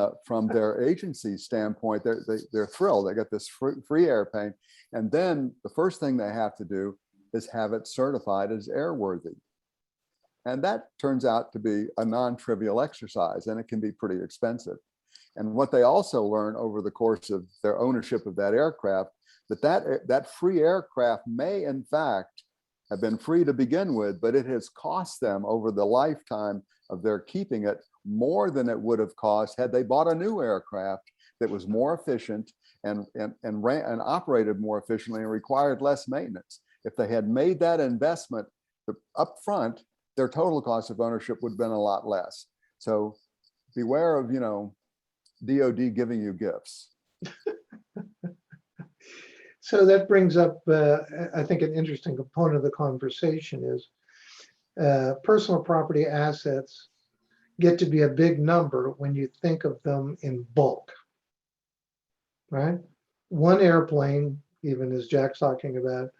their agency standpoint, they're thrilled. They get this free airplane. And then the first thing they have to do is have it certified as airworthy. And that turns out to be a non-trivial exercise, and it can be pretty expensive. And what they also learn over the course of their ownership of that aircraft, that free aircraft may in fact have been free to begin with, but it has cost them over the lifetime of their keeping it more than it would have cost had they bought a new aircraft that was more efficient and operated more efficiently and required less maintenance. If they had made that investment up front, their total cost of ownership would have been a lot less. So beware of, DOD giving you gifts. So that brings up, I think, an interesting component of the conversation is personal property assets get to be a big number when you think of them in bulk, right? One airplane, even as Jack's talking about,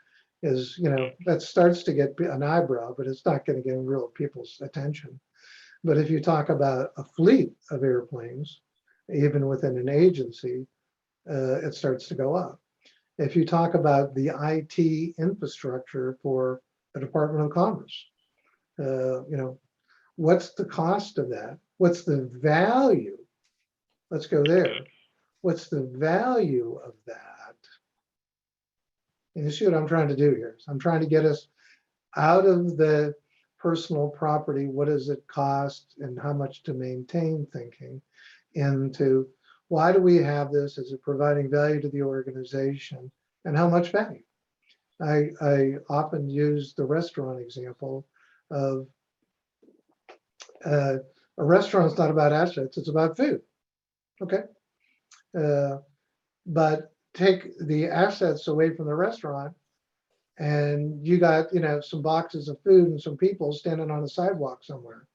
is, that starts to get an eyebrow, but it's not going to get real people's attention. But if you talk about a fleet of airplanes, even within an agency, it starts to go up. If you talk about the IT infrastructure for the Department of Commerce, what's the cost of that? What's the value? Let's go there. What's the value of that? And you see what I'm trying to do here? So I'm trying to get us out of the personal property, what does it cost and how much to maintain thinking, into why do we have this? Is it providing value to the organization, and how much value? I often use the restaurant example of a restaurant's not about assets, it's about food. Okay. But take the assets away from the restaurant and you got, some boxes of food and some people standing on a sidewalk somewhere.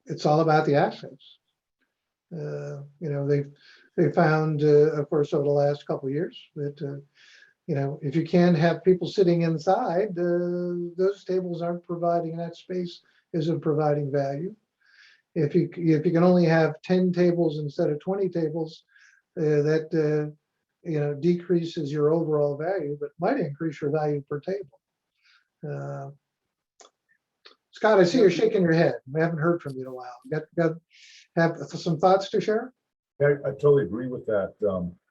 It's all about the assets. They found, of course, over the last couple of years that, if you can't have people sitting inside, those tables aren't providing, that space isn't providing value. If you can only have 10 tables instead of 20 tables, that decreases your overall value, but might increase your value per table. Scott, I see you're shaking your head. We haven't heard from you in a while. Have some thoughts to share? I totally agree with that.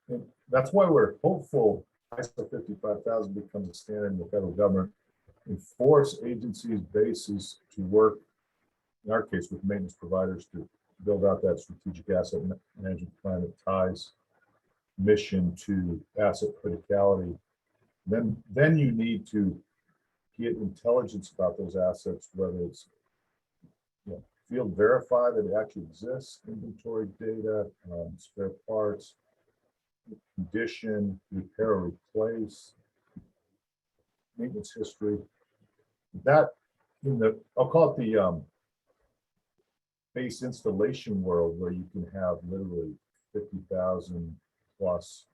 And that's why we're hopeful ISO 55,000 becomes a standard in the federal government and force agencies, bases to work, in our case, with maintenance providers to build out that strategic asset management plan that ties mission to asset criticality. Then you need to get intelligence about those assets, whether it's field verify that it actually exists, inventory data, spare parts, condition, repair or replace, maintenance history. That I'll call it the base installation world, where you can have literally 50,000 plus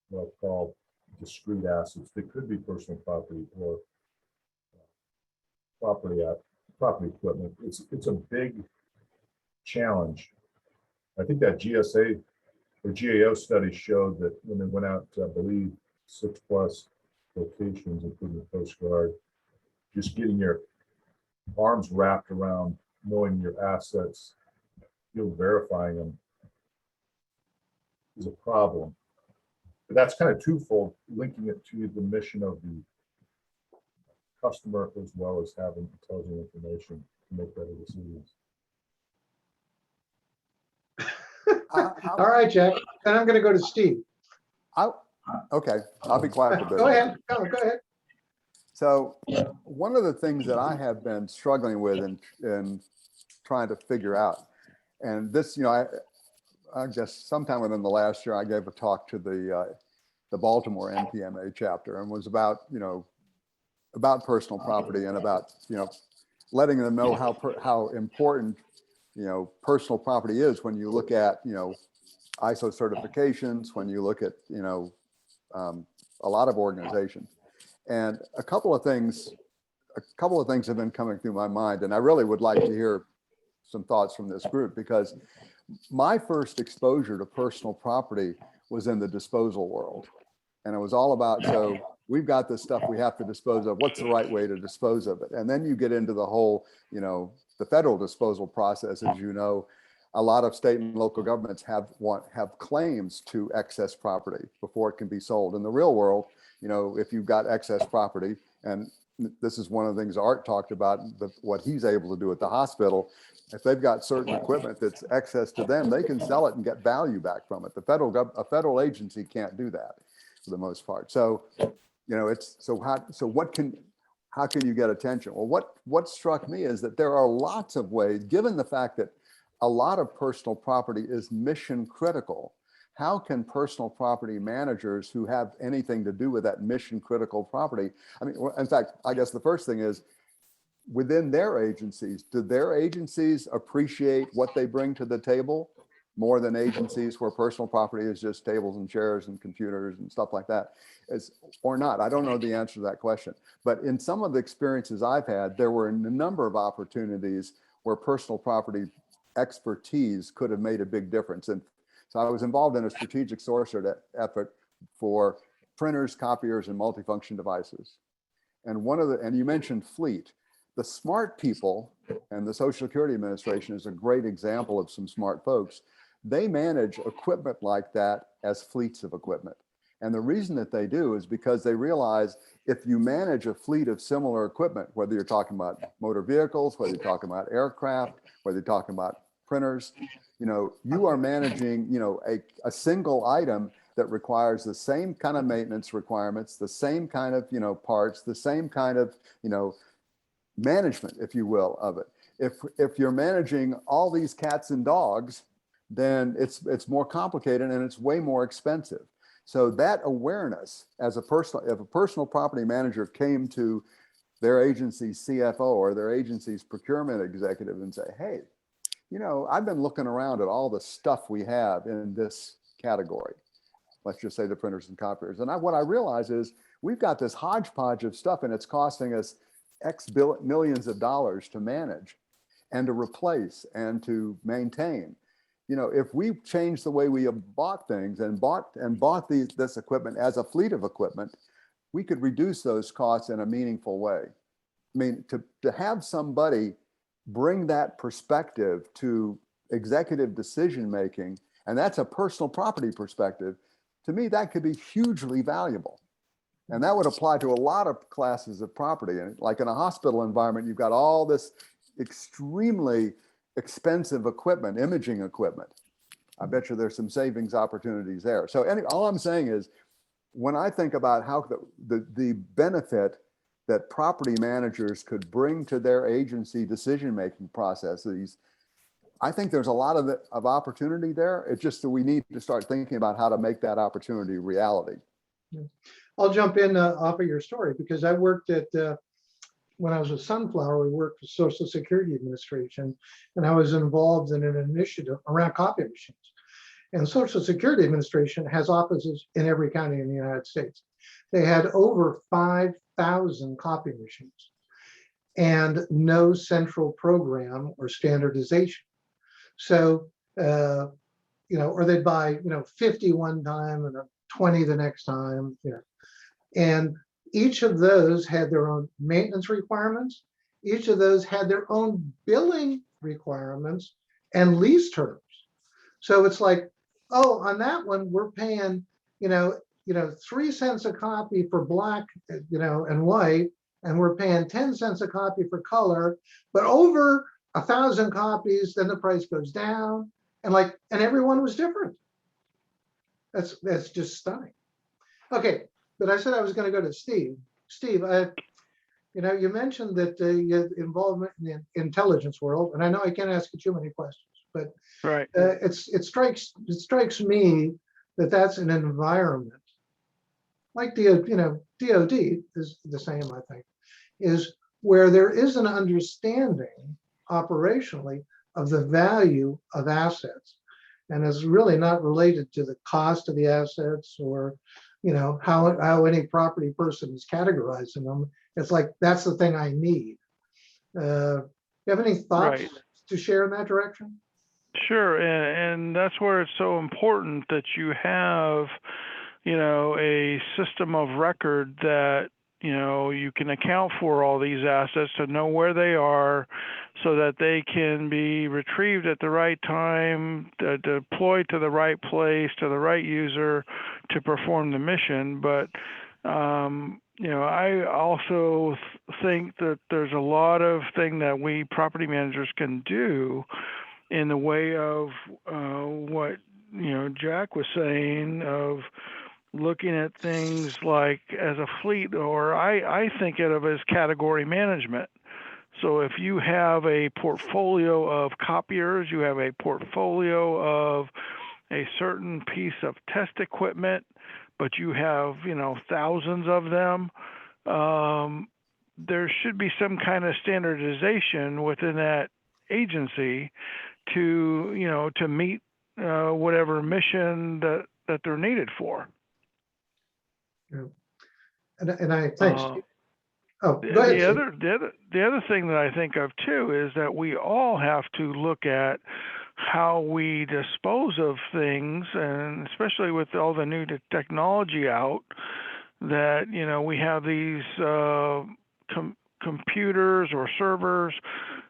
what I call discrete assets that could be personal property or property equipment. It's a big challenge. I think that GSA or GAO study showed that when they went out to, I believe, 6+ locations, including the Coast Guard, just getting your arms wrapped around knowing your assets, field verifying them is a problem. But that's kind of twofold, linking it to the mission of the customer as well as having intelligent information to make better decisions. All right, Jack. Then I'm going to go to Steve. Okay, I'll be quiet for a bit. Go ahead. Go ahead. So one of the things that I have been struggling with and trying to figure out, and this, I guess sometime within the last year, I gave a talk to the Baltimore NPMA chapter, and was about, about personal property and about, letting them know how important, personal property is when you look at, ISO certifications, when you look at, a lot of organizations. And a couple of things have been coming through my mind, and I really would like to hear some thoughts from this group, because my first exposure to personal property was in the disposal world. And it was all about, so we've got this stuff we have to dispose of. What's the right way to dispose of it? And then you get into the whole, the federal disposal process. As you know, a lot of state and local governments have claims to excess property before it can be sold. In the real world, if you've got excess property, and this is one of the things Art talked about, what he's able to do at the hospital, if they've got certain equipment that's excess to them, they can sell it and get value back from it. A federal agency can't do that for the most part. So, how can you get attention? Well, what struck me is that there are lots of ways, given the fact that a lot of personal property is mission critical. How can personal property managers who have anything to do with that mission critical property, in fact, I guess the first thing is, within their agencies, do their agencies appreciate what they bring to the table? more than agencies where personal property is just tables and chairs and computers and stuff like that, or not. I don't know the answer to that question. But in some of the experiences I've had, there were a number of opportunities where personal property expertise could have made a big difference. And so I was involved in a strategic sourcer effort for printers, copiers, and multifunction devices. And and you mentioned fleet. The smart people, and the Social Security Administration is a great example of some smart folks. They manage equipment like that as fleets of equipment. And the reason that they do is because they realize if you manage a fleet of similar equipment, whether you're talking about motor vehicles, whether you're talking about aircraft, whether you're talking about printers, you are managing, a single item that requires the same kind of maintenance requirements, the same kind of, parts, the same kind of, management, if you will, of it. If you're managing all these cats and dogs, then it's more complicated and it's way more expensive. So that awareness, if a personal property manager came to their agency's CFO or their agency's procurement executive and say, hey, I've been looking around at all the stuff we have in this category. Let's just say the printers and copiers. And what I realize is we've got this hodgepodge of stuff and it's costing us millions of dollars to manage and to replace and to maintain. If we change the way we have bought things and bought this equipment as a fleet of equipment, we could reduce those costs in a meaningful way. I mean, to have somebody bring that perspective to executive decision-making, and that's a personal property perspective, to me, that could be hugely valuable. And that would apply to a lot of classes of property. And like in a hospital environment, you've got all this extremely expensive equipment, imaging equipment. I bet you there's some savings opportunities there. So all I'm saying is, when I think about how the benefit that property managers could bring to their agency decision-making processes, I think there's a lot of opportunity there. It's just that we need to start thinking about how to make that opportunity reality. I'll jump in off of your story because I worked at, when I was with Sunflower, we worked for Social Security Administration, and I was involved in an initiative around copy machines. And Social Security Administration has offices in every county in the United States. They had over 5,000 copy machines and no central program or standardization. So, or they'd buy, 50 one time and 20 the next time, And each of those had their own maintenance requirements. Each of those had their own billing requirements and lease terms. So it's like, oh, on that one, we're paying, 3 cents a copy for black, and white, and we're paying 10 cents a copy for color, but over 1,000 copies, then the price goes down, and everyone was different. That's just stunning. Okay, but I said I was going to go to Steve. Steve, you mentioned that you had involvement in the intelligence world, and I know I can't ask you too many questions, but Right. it strikes me that that's an environment like the DoD is the same, I think, is where there is an understanding operationally of the value of assets, and is really not related to the cost of the assets or how any property person is categorizing them. It's like, that's the thing I need. You have any thoughts to share in that direction? Sure, and that's where it's so important that you have, a system of record that, you can account for all these assets, to know where they are so that they can be retrieved at the right time, deployed to the right place, to the right user to perform the mission. But, I also think that there's a lot of thing that we property managers can do in the way of what Jack was saying, of looking at things like as a fleet, or I think of it as category management. So if you have a portfolio of copiers, you have a portfolio of a certain piece of test equipment, but you have thousands of them, there should be some kind of standardization within that agency to meet whatever mission that they're needed for. And I thanks. Uh, Oh, The go ahead. the other thing that I think of too is that we all have to look at how we dispose of things, and especially with all the new technology out, that we have these computers or servers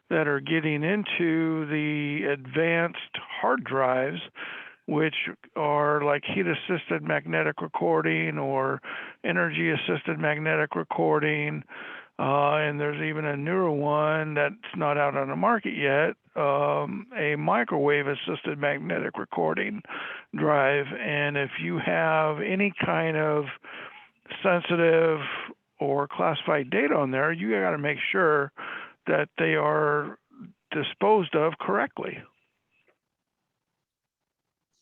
that are getting into the advanced hard drives, which are like heat-assisted magnetic recording or energy-assisted magnetic recording. And there's even a newer one that's not out on the market yet, a microwave-assisted magnetic recording drive. And if you have any kind of sensitive or classified data on there, you got to make sure that they are disposed of correctly.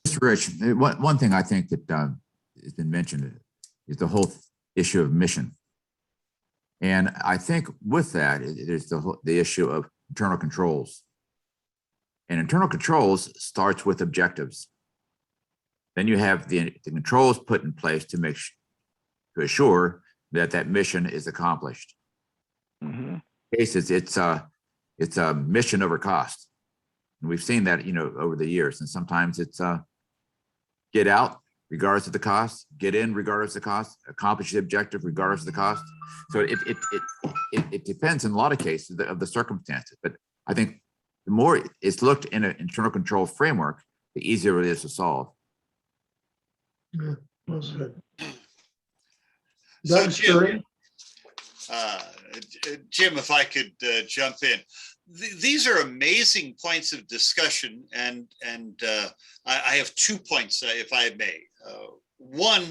Mr. Rich, one thing I think that has been mentioned is the whole issue of mission. And I think with that, there's the issue of internal controls. And internal controls starts with objectives. Then you have the controls put in place to assure that that mission is accomplished. Mm-hmm. In cases, it's a mission over cost. And we've seen that, over the years. And sometimes it's get out regardless of the cost, get in regardless of the cost, accomplish the objective regardless of the cost. So it depends in a lot of cases of the circumstances. But I think the more it's looked in an internal control framework, the easier it is to solve. Yeah, well said. So Doug Sturry? Jim, if I could jump in. These are amazing points of discussion, and I have 2 points, if I may. One,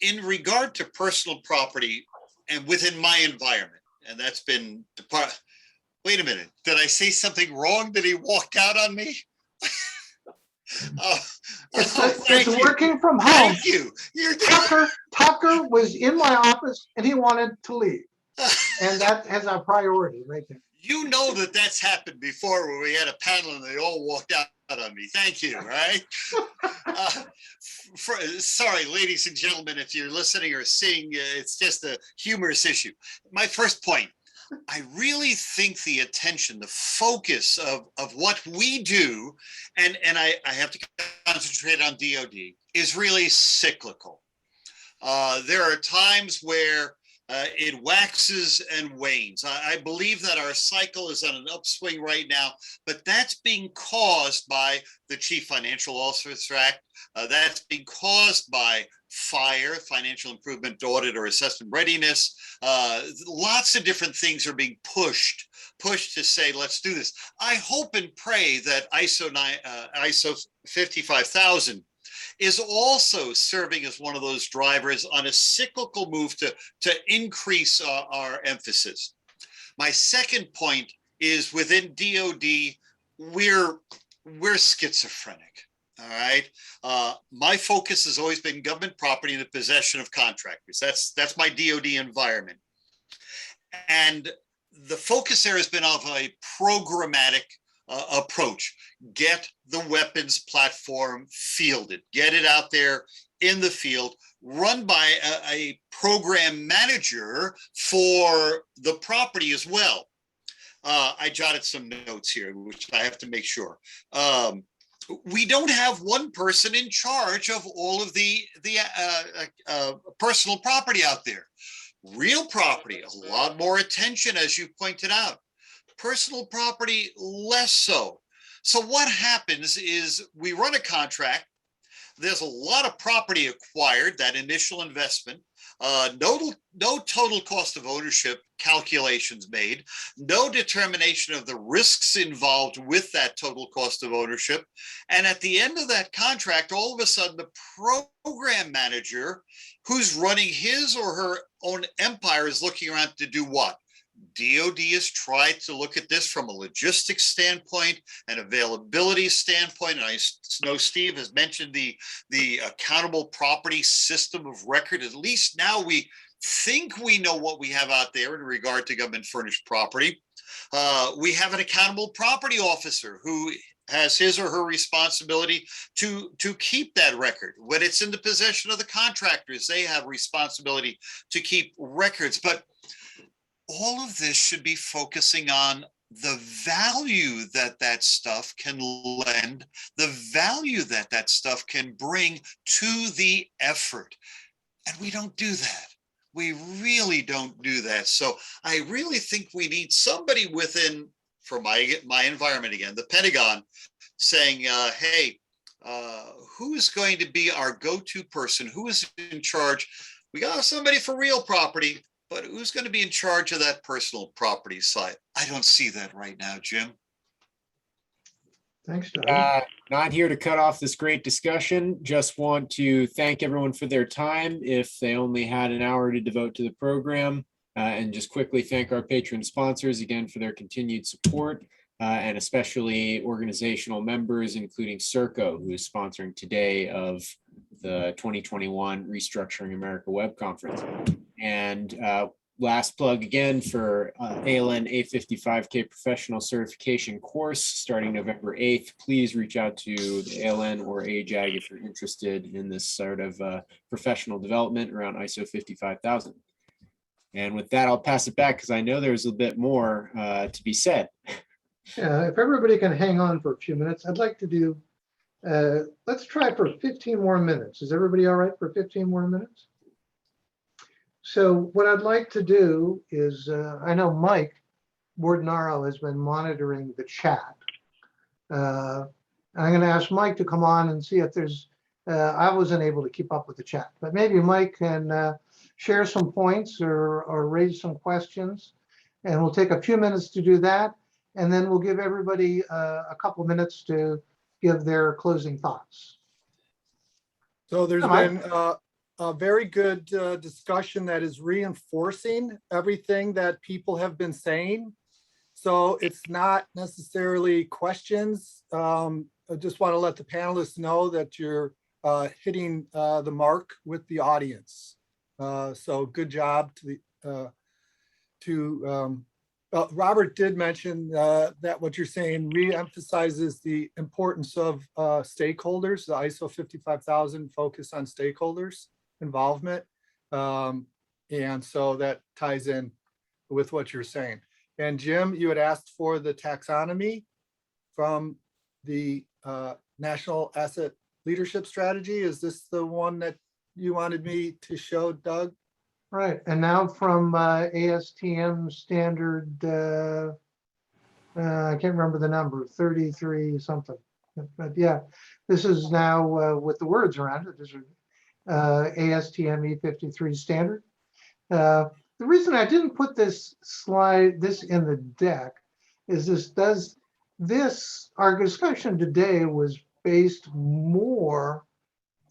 in regard to personal property and within my environment, and that's been wait a minute, did I say something wrong? Did he walk out on me? It's working from home. Thank you. Tucker was in my office and he wanted to leave. And that has our priority right there. You know that that's happened before where we had a panel and they all walked out on me. Thank you, right? Sorry, ladies and gentlemen, if you're listening or seeing, it's just a humorous issue. My first point, I really think the attention, the focus of what we do, and I have to concentrate on DOD, is really cyclical. There are times where it waxes and wanes. I believe that our cycle is on an upswing right now, but that's being caused by the Chief Financial Officer Act. That's being caused by FIRE, Financial Improvement Audit or Assessment Readiness. Lots of different things are being pushed to say, let's do this. I hope and pray that ISO 55000 is also serving as one of those drivers on a cyclical move to increase our emphasis. My second point is within DOD, we're schizophrenic. All right. My focus has always been government property in the possession of contractors. That's my DOD environment. And the focus there has been of a programmatic approach. Get the weapons platform fielded, get it out there in the field, run by a program manager for the property as well. I jotted some notes here, which I have to make sure. We don't have one person in charge of all of the personal property out there. Real property, a lot more attention, as you pointed out. Personal property, less so. So what happens is we run a contract. There's a lot of property acquired, that initial investment, no total cost of ownership calculations made, no determination of the risks involved with that total cost of ownership. And at the end of that contract, all of a sudden, the program manager who's running his or her own empire is looking around to do what? DOD has tried to look at this from a logistics standpoint and availability standpoint. And I know Steve has mentioned the accountable property system of record. At least now we think we know what we have out there in regard to government furnished property. We have an accountable property officer who has his or her responsibility to keep that record. When it's in the possession of the contractors, they have responsibility to keep records. But all of this should be focusing on the value that that stuff can lend, the value that that stuff can bring to the effort. And we don't do that. We really don't do that. So I really think we need somebody within, for my environment again, the Pentagon, saying, hey, who is going to be our go-to person? Who is in charge? We got somebody for real property, but who's going to be in charge of that personal property side? I don't see that right now, Jim. Thanks, Doug. Not here to cut off this great discussion. Just want to thank everyone for their time if they only had an hour to devote to the program. And just quickly thank our patron sponsors again for their continued support, and especially organizational members, including Serco, who is sponsoring today of the 2021 Restructuring America Web Conference. And last plug again for ALN A55K Professional Certification course starting November 8th. Please reach out to the ALN or AJAG if you're interested in this sort of professional development around ISO 55000. And with that, I'll pass it back because I know there's a bit more to be said. Yeah, if everybody can hang on for a few minutes, I'd like to do, let's try for 15 more minutes. Is everybody all right for 15 more minutes? So what I'd like to do is, I know Mike Bordenaro has been monitoring the chat. I'm going to ask Mike to come on and see if there's, I wasn't able to keep up with the chat, but maybe Mike can share some points or raise some questions. And we'll take a few minutes to do that. And then we'll give everybody a couple minutes to give their closing thoughts. So there's Mike. been a very good discussion that is reinforcing everything that people have been saying. So it's not necessarily questions. I just want to let the panelists know that you're hitting the mark with the audience. So good job to Robert did mention that what you're saying re-emphasizes the importance of stakeholders, the ISO 55000 focus on stakeholders involvement. And so that ties in with what you're saying. And Jim, you had asked for the taxonomy from the National Asset Leadership Strategy. Is this the one that you wanted me to show, Doug? Right, and now from ASTM standard, I can't remember the number, 33 something. But yeah, this is now with the words around it. This is ASTM E53 standard. The reason I didn't put this in the deck is our discussion today was based more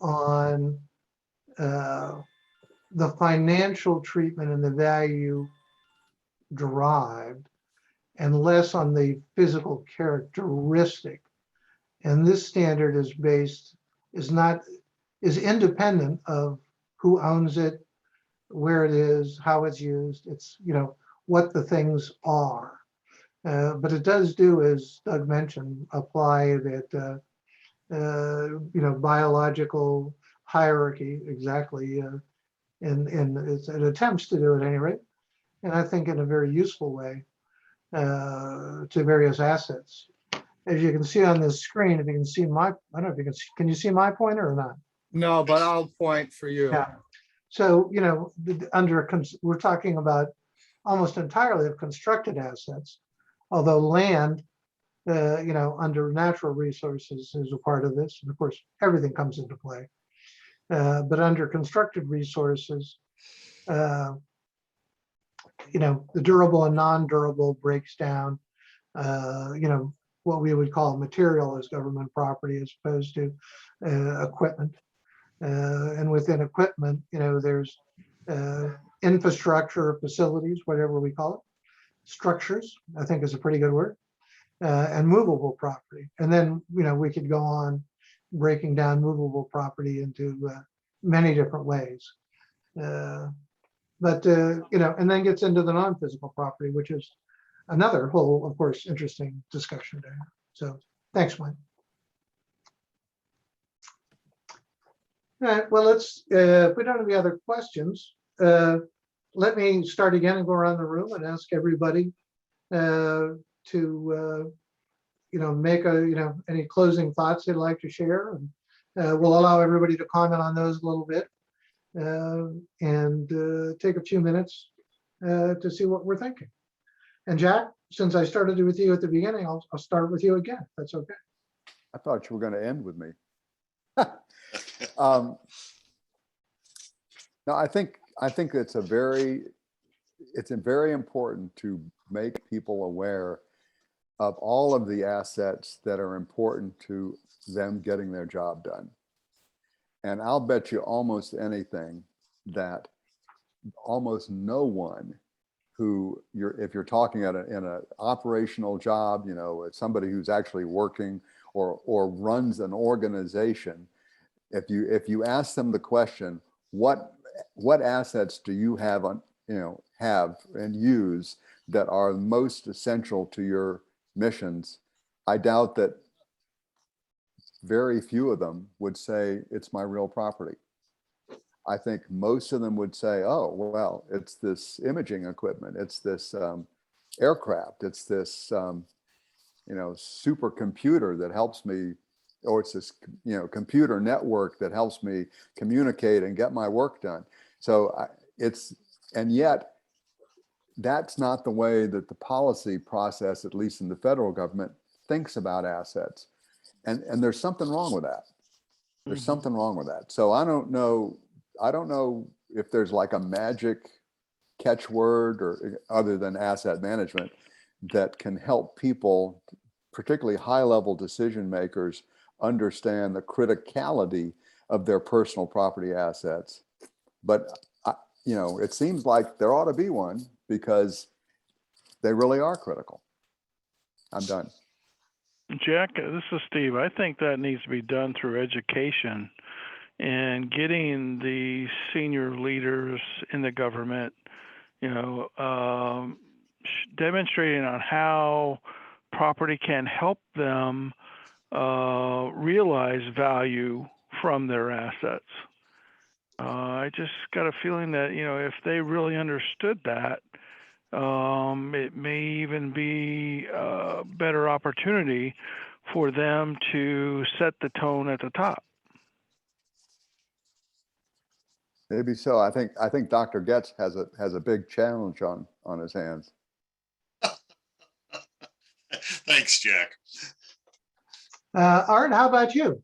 on the financial treatment and the value derived, and less on the physical characteristic. And this standard is independent of who owns it, where it is, how it's used. It's, what the things are. But it does do, as Doug mentioned, apply that, biological hierarchy exactly. And it attempts to do it at any rate, and I think in a very useful way to various assets. As you can see on this screen, if you can see I don't know if you can you see my pointer or not? No, but I'll point for you. Yeah. So, we're talking about almost entirely of constructed assets, although land, under natural resources is a part of this. And of course, everything comes into play. But under constructed resources, the durable and non-durable breaks down, what we would call material as government property as opposed to equipment. And within equipment, there's infrastructure, facilities, whatever we call it, structures, I think is a pretty good word, and movable property. And then, we could go on breaking down movable property into many different ways. And then gets into the non-physical property, which is another whole, of course, interesting discussion there. So Thanks, Mike. All right, well, let's, if we don't have any other questions, let me start again and go around the room and ask everybody to, make any closing thoughts they'd like to share. And we'll allow everybody to comment on those a little bit and take a few minutes to see what we're thinking. And Jack, since I started with you at the beginning, I'll start with you again, if that's okay. I thought you were going to end with me. No, I think it's very important to make people aware of all of the assets that are important to them getting their job done. And I'll bet you almost anything that almost no one who if you're talking in an operational job, somebody who's actually working or runs an organization, if you ask them the question, what assets do you have and use that are most essential to your missions, I doubt that very few of them would say it's my real property. I think most of them would say, oh, well, it's this imaging equipment, it's this aircraft, it's this supercomputer that helps me, or it's this computer network that helps me communicate and get my work done. So and yet that's not the way that the policy process, at least in the federal government, thinks about assets. And there's something wrong with that. There's something wrong with that. So I don't know if there's like a magic catchword or other than asset management that can help people, particularly high-level decision makers, understand the criticality of their personal property assets. But it seems like there ought to be one because they really are critical. I'm done. Jack, this is Steve. I think that needs to be done through education and getting the senior leaders in the government, demonstrating on how property can help them realize value from their assets. I just got a feeling that, if they really understood that, it may even be a better opportunity for them to set the tone at the top. Maybe so. I think Dr. Goetz has a big challenge on his hands. Thanks, Jack. Art, how about you?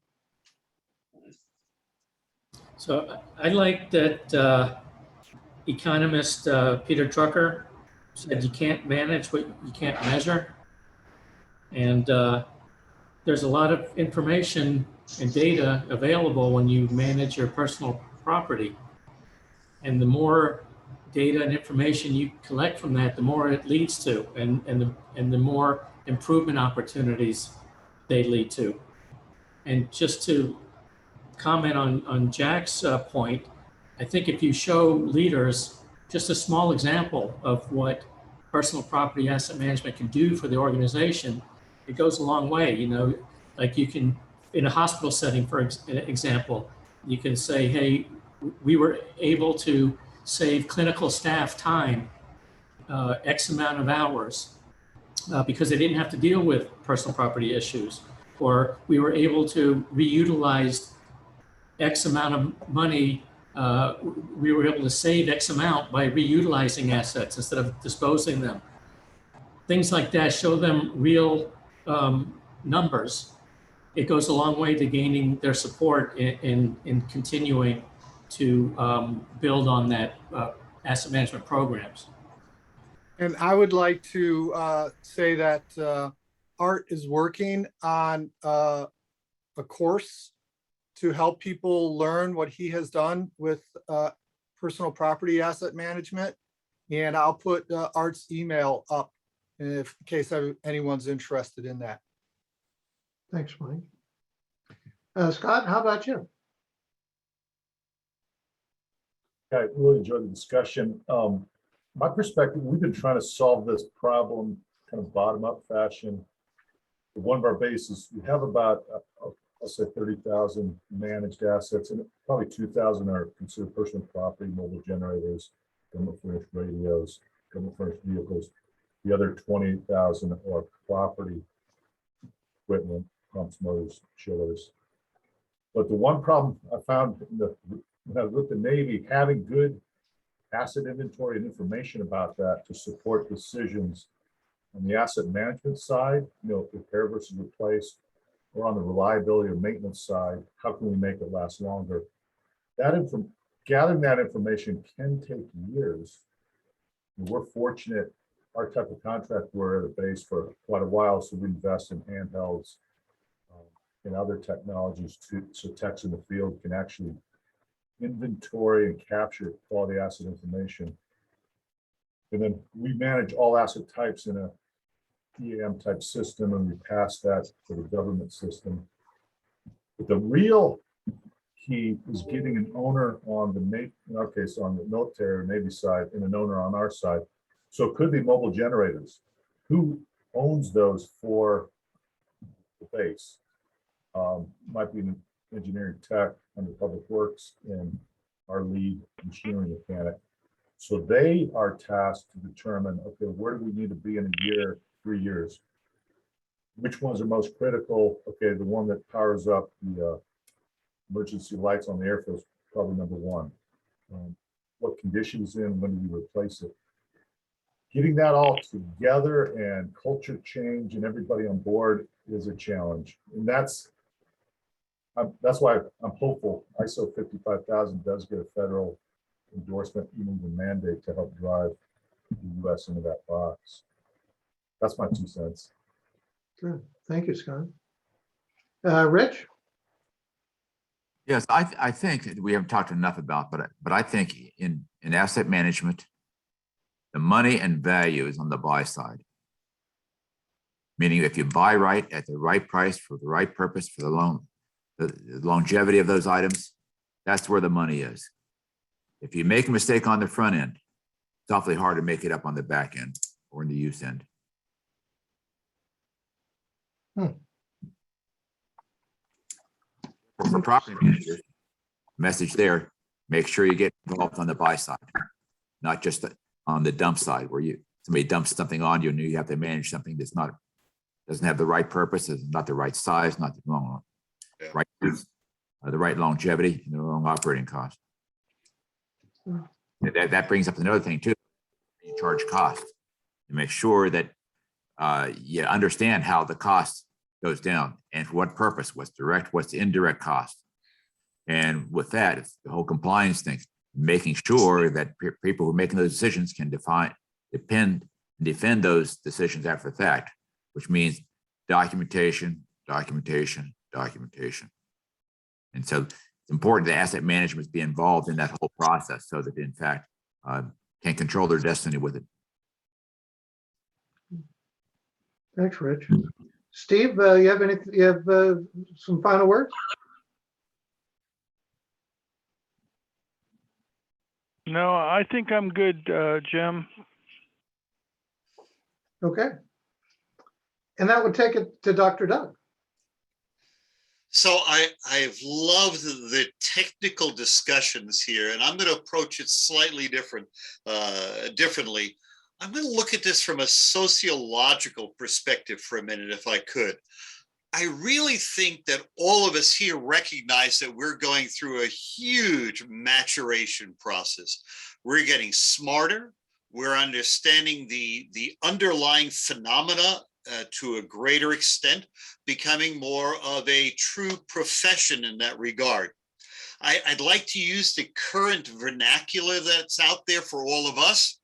So I like that economist Peter Drucker said you can't manage what you can't measure. And there's a lot of information and data available when you manage your personal property. And the more data and information you collect from that, the more it leads to, and the more improvement opportunities they lead to. And just to comment on Jack's point, I think if you show leaders just a small example of what personal property asset management can do for the organization, it goes a long way. Like you can, in a hospital setting, for example, you can say, hey, we were able to save clinical staff time, X amount of hours, because they didn't have to deal with personal property issues. Or we were able to reutilize X amount of money. We were able to save X amount by reutilizing assets instead of disposing them. Things like that, show them real numbers. It goes a long way to gaining their support in continuing to build on that asset management programs. And I would like to say that Art is working on a course to help people learn what he has done with personal property asset management. And I'll put Art's email up in case anyone's interested in that. Thanks, Mike. Scott, how about you? I really enjoyed the discussion. My perspective, we've been trying to solve this problem kind of bottom-up fashion one of our bases, we have about, I'll say 30,000 managed assets, and probably 2,000 are considered personal property, mobile generators, government furnished radios, government furnished vehicles. The other 20,000 are property equipment, pumps, motors, chillers. But the one problem I found with the Navy, having good asset inventory and information about that to support decisions on the asset management side, repair versus replace, or on the reliability or maintenance side, how can we make it last longer? Gathering that information can take years. We're fortunate, our type of contract, we're at a base for quite a while, so we invest in handhelds and other technologies so techs in the field can actually inventory and capture quality asset information. And then we manage all asset types in a EAM type system, and we pass that to the government system. But the real key is getting an owner on the Navy, in our case, on the military or Navy side, and an owner on our side. So it could be mobile generators. Who owns those for the base? Might be an engineering tech under public works and our lead machinery mechanic. So they are tasked to determine, okay, where do we need to be in a year, 3 years? Which ones are most critical? Okay, the one that powers up the emergency lights on the airfield is probably number one. What condition is in, when do you replace it? Getting that all together and culture change and everybody on board is a challenge. And that's why I'm hopeful ISO 55000 does get a federal endorsement, even the mandate to help drive the US into that box. That's my 2 cents. Good. Thank you, Scott. Rich? Yes, I think that we haven't talked enough about, but I think in asset management, the money and value is on the buy side. Meaning if you buy right at the right price for the right purpose for the longevity of those items, that's where the money is. If you make a mistake on the front end, it's awfully hard to make it up on the back end or in the use end. For property managers, message there, make sure you get involved on the buy side, not just on the dump side where somebody dumps something on you and you have to manage something that's doesn't have the right purpose, is not the right size, not the wrong, right, the right longevity and the wrong operating cost. That brings up another thing too. You charge cost to make sure that you understand how the cost goes down and for what purpose, what's direct, what's the indirect cost. And with that, it's the whole compliance thing, making sure that people who are making those decisions can defend those decisions after the fact, which means documentation. And so it's important that asset management be involved in that whole process so that in fact can control their destiny with it. Thanks, Rich. Steve, you have some final words? No, I think I'm good, Jim. Okay. And that would take it to Dr. Doug. So I've loved the technical discussions here, and I'm going to approach it slightly differently. I'm going to look at this from a sociological perspective for a minute, if I could. I really think that all of us here recognize that we're going through a huge maturation process. We're getting smarter. We're understanding the underlying phenomena to a greater extent, becoming more of a true profession in that regard. I'd like to use the current vernacular that's out there for all of us.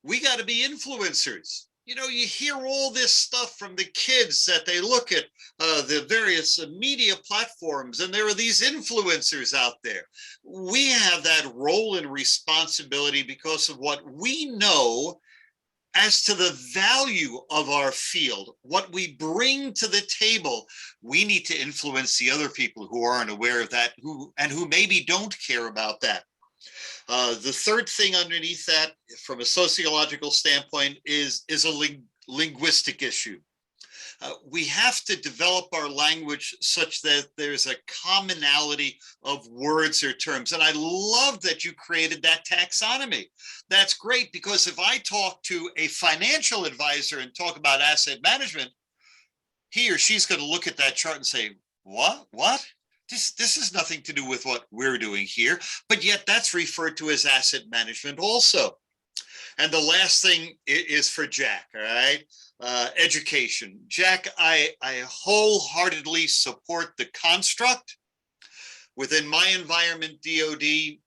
We got to be influencers. You know, you hear all this stuff from the kids that they look at the various media platforms, and there are these influencers out there. We have that role and responsibility because of what we know as to the value of our field, what we bring to the table. We need to influence the other people who aren't aware of that, who maybe don't care about that. The third thing underneath that, from a sociological standpoint, is a linguistic issue. We have to develop our language such that there's a commonality of words or terms. And I love that you created that taxonomy. That's great, because if I talk to a financial advisor and talk about asset management, he or she's going to look at that chart and say, what? This has nothing to do with what we're doing here, but yet that's referred to as asset management also. And the last thing is for Jack, all right? Education. Jack, I wholeheartedly support the construct. Within my environment, DOD,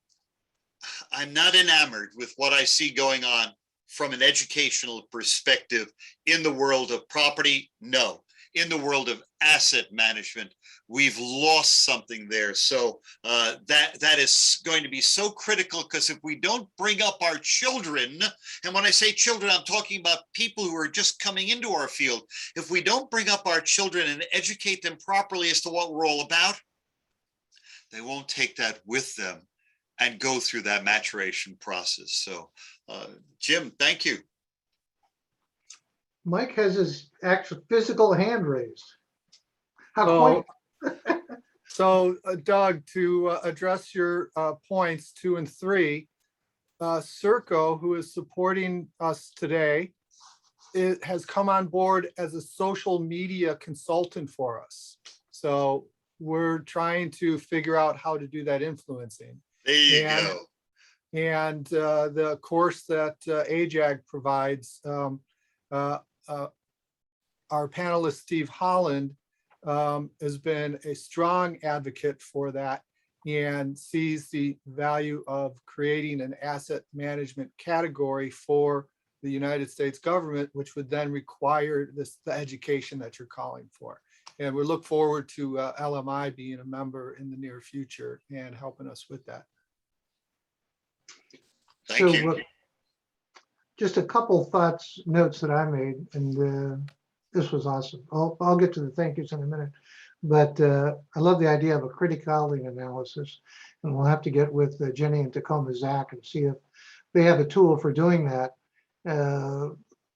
I'm not enamored with what I see going on from an educational perspective in the world of property. No, in the world of asset management, we've lost something there. So that is going to be so critical, because if we don't bring up our children, and when I say children, I'm talking about people who are just coming into our field. If we don't bring up our children and educate them properly as to what we're all about, they won't take that with them and go through that maturation process. So Jim, thank you. Mike has his actual physical hand raised. How So, quaint. so Doug, to address your points 2 and 3, Serco, who is supporting us today, it has come on board as a social media consultant for us. So we're trying to figure out how to do that influencing. There you go. And the course that AJAG provides, our panelist, Steve Holland, has been a strong advocate for that and sees the value of creating an asset management category for the United States government, which would then require the education that you're calling for. And we look forward to LMI being a member in the near future and helping us with that. Thank you. Just a couple thoughts, notes that I made, and this was awesome. I'll get to the thank yous in a minute, but I love the idea of a criticality analysis, and we'll have to get with Jenny and Tacoma Zach and see if they have a tool for doing that,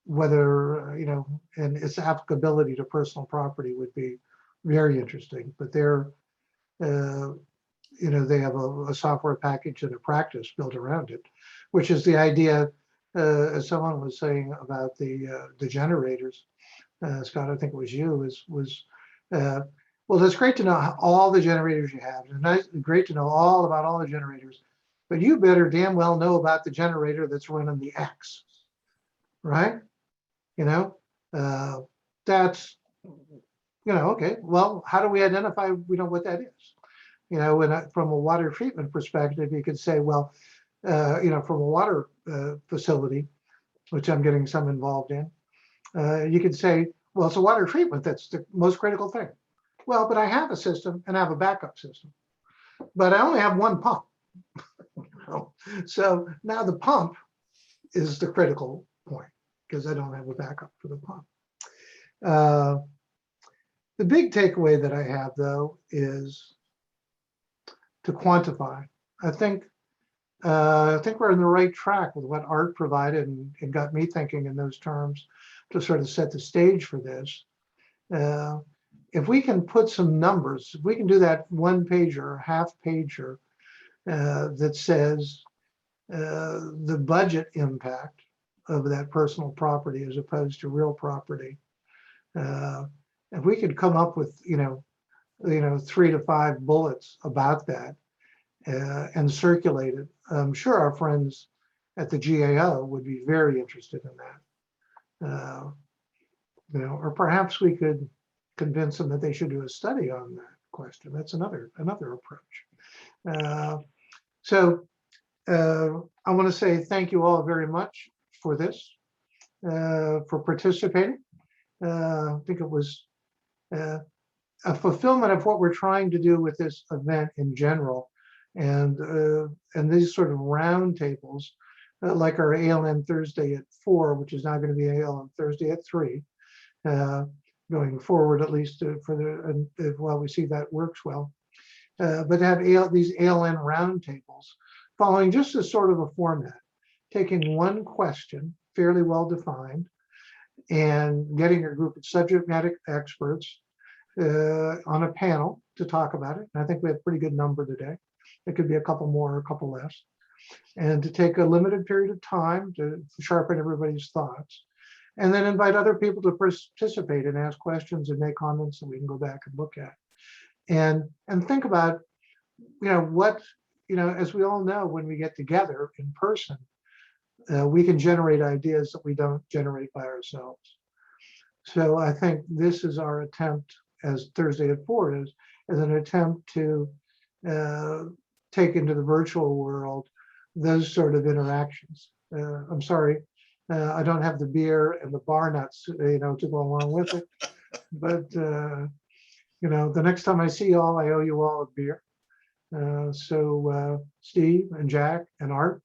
whether, and its applicability to personal property would be very interesting. But they're, they have a software package and a practice built around it, which is the idea, as someone was saying about the generators. Scott, I think it was you, well, it's great to know all the generators you have. It's great to know all about all the generators, but you better damn well know about the generator that's running the X, right? That's, okay, well, how do we identify, what that is? From a water treatment perspective, you could say, well, from a water facility, which I'm getting some involved in, you could say, well, it's a water treatment that's the most critical thing. Well, but I have a system and I have a backup system, but I only have one pump. So now the pump is the critical point, because I don't have a backup for the pump. The big takeaway that I have, though, is to quantify. I think we're in the right track with what Art provided, and it got me thinking in those terms to sort of set the stage for this. If we can put some numbers, if we can do that one pager, half pager, that says the budget impact of that personal property as opposed to real property, if we could come up with 3 to 5 bullets about that and circulate it, I'm sure our friends at the GAO would be very interested in that. Or perhaps we could convince them that they should do a study on that question. That's another approach. So I want to say thank you all very much for this, for participating. I think it was a fulfillment of what we're trying to do with this event in general, and these sort of roundtables, like our ALM Thursday at 4, which is now going to be ALM Thursday at 3, going forward, at least while we see that works well. But have these ALM roundtables following just a sort of a format, taking one question, fairly well defined, and getting a group of subject matter experts on a panel to talk about it. And I think we have a pretty good number today. It could be a couple more, or a couple less. And to take a limited period of time to sharpen everybody's thoughts. And then invite other people to participate and ask questions and make comments that we can go back and look at. And think about, what, as we all know, when we get together in person, we can generate ideas that we don't generate by ourselves. So I think this is our attempt, as Thursday at 4 is an attempt to take into the virtual world those sort of interactions. I'm sorry, I don't have the beer and the bar nuts, to go along with it. But the next time I see y'all, I owe you all a beer. So Steve and Jack and Art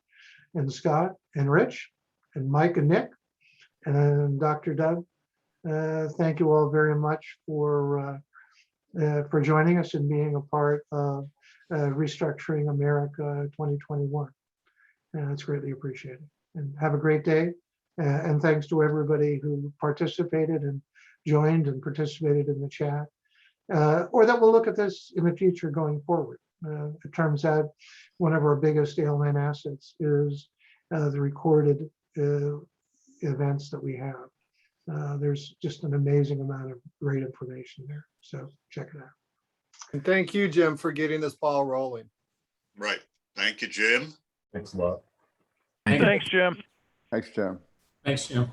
and Scott and Rich and Mike and Nick and Dr. Doug, thank you all very much for joining us and being a part of Restructuring America 2021. It's greatly appreciated. And have a great day. And thanks to everybody who participated and joined and participated in the chat, or that will look at this in the future going forward. It turns out one of our biggest ALN assets is the recorded events that we have. There's just an amazing amount of great information there. So check it out. And thank you, Jim, for getting this ball rolling. Right. Thank you, Jim. Thanks a lot. Thanks, Jim. Thanks, Jim. Thanks, Jim.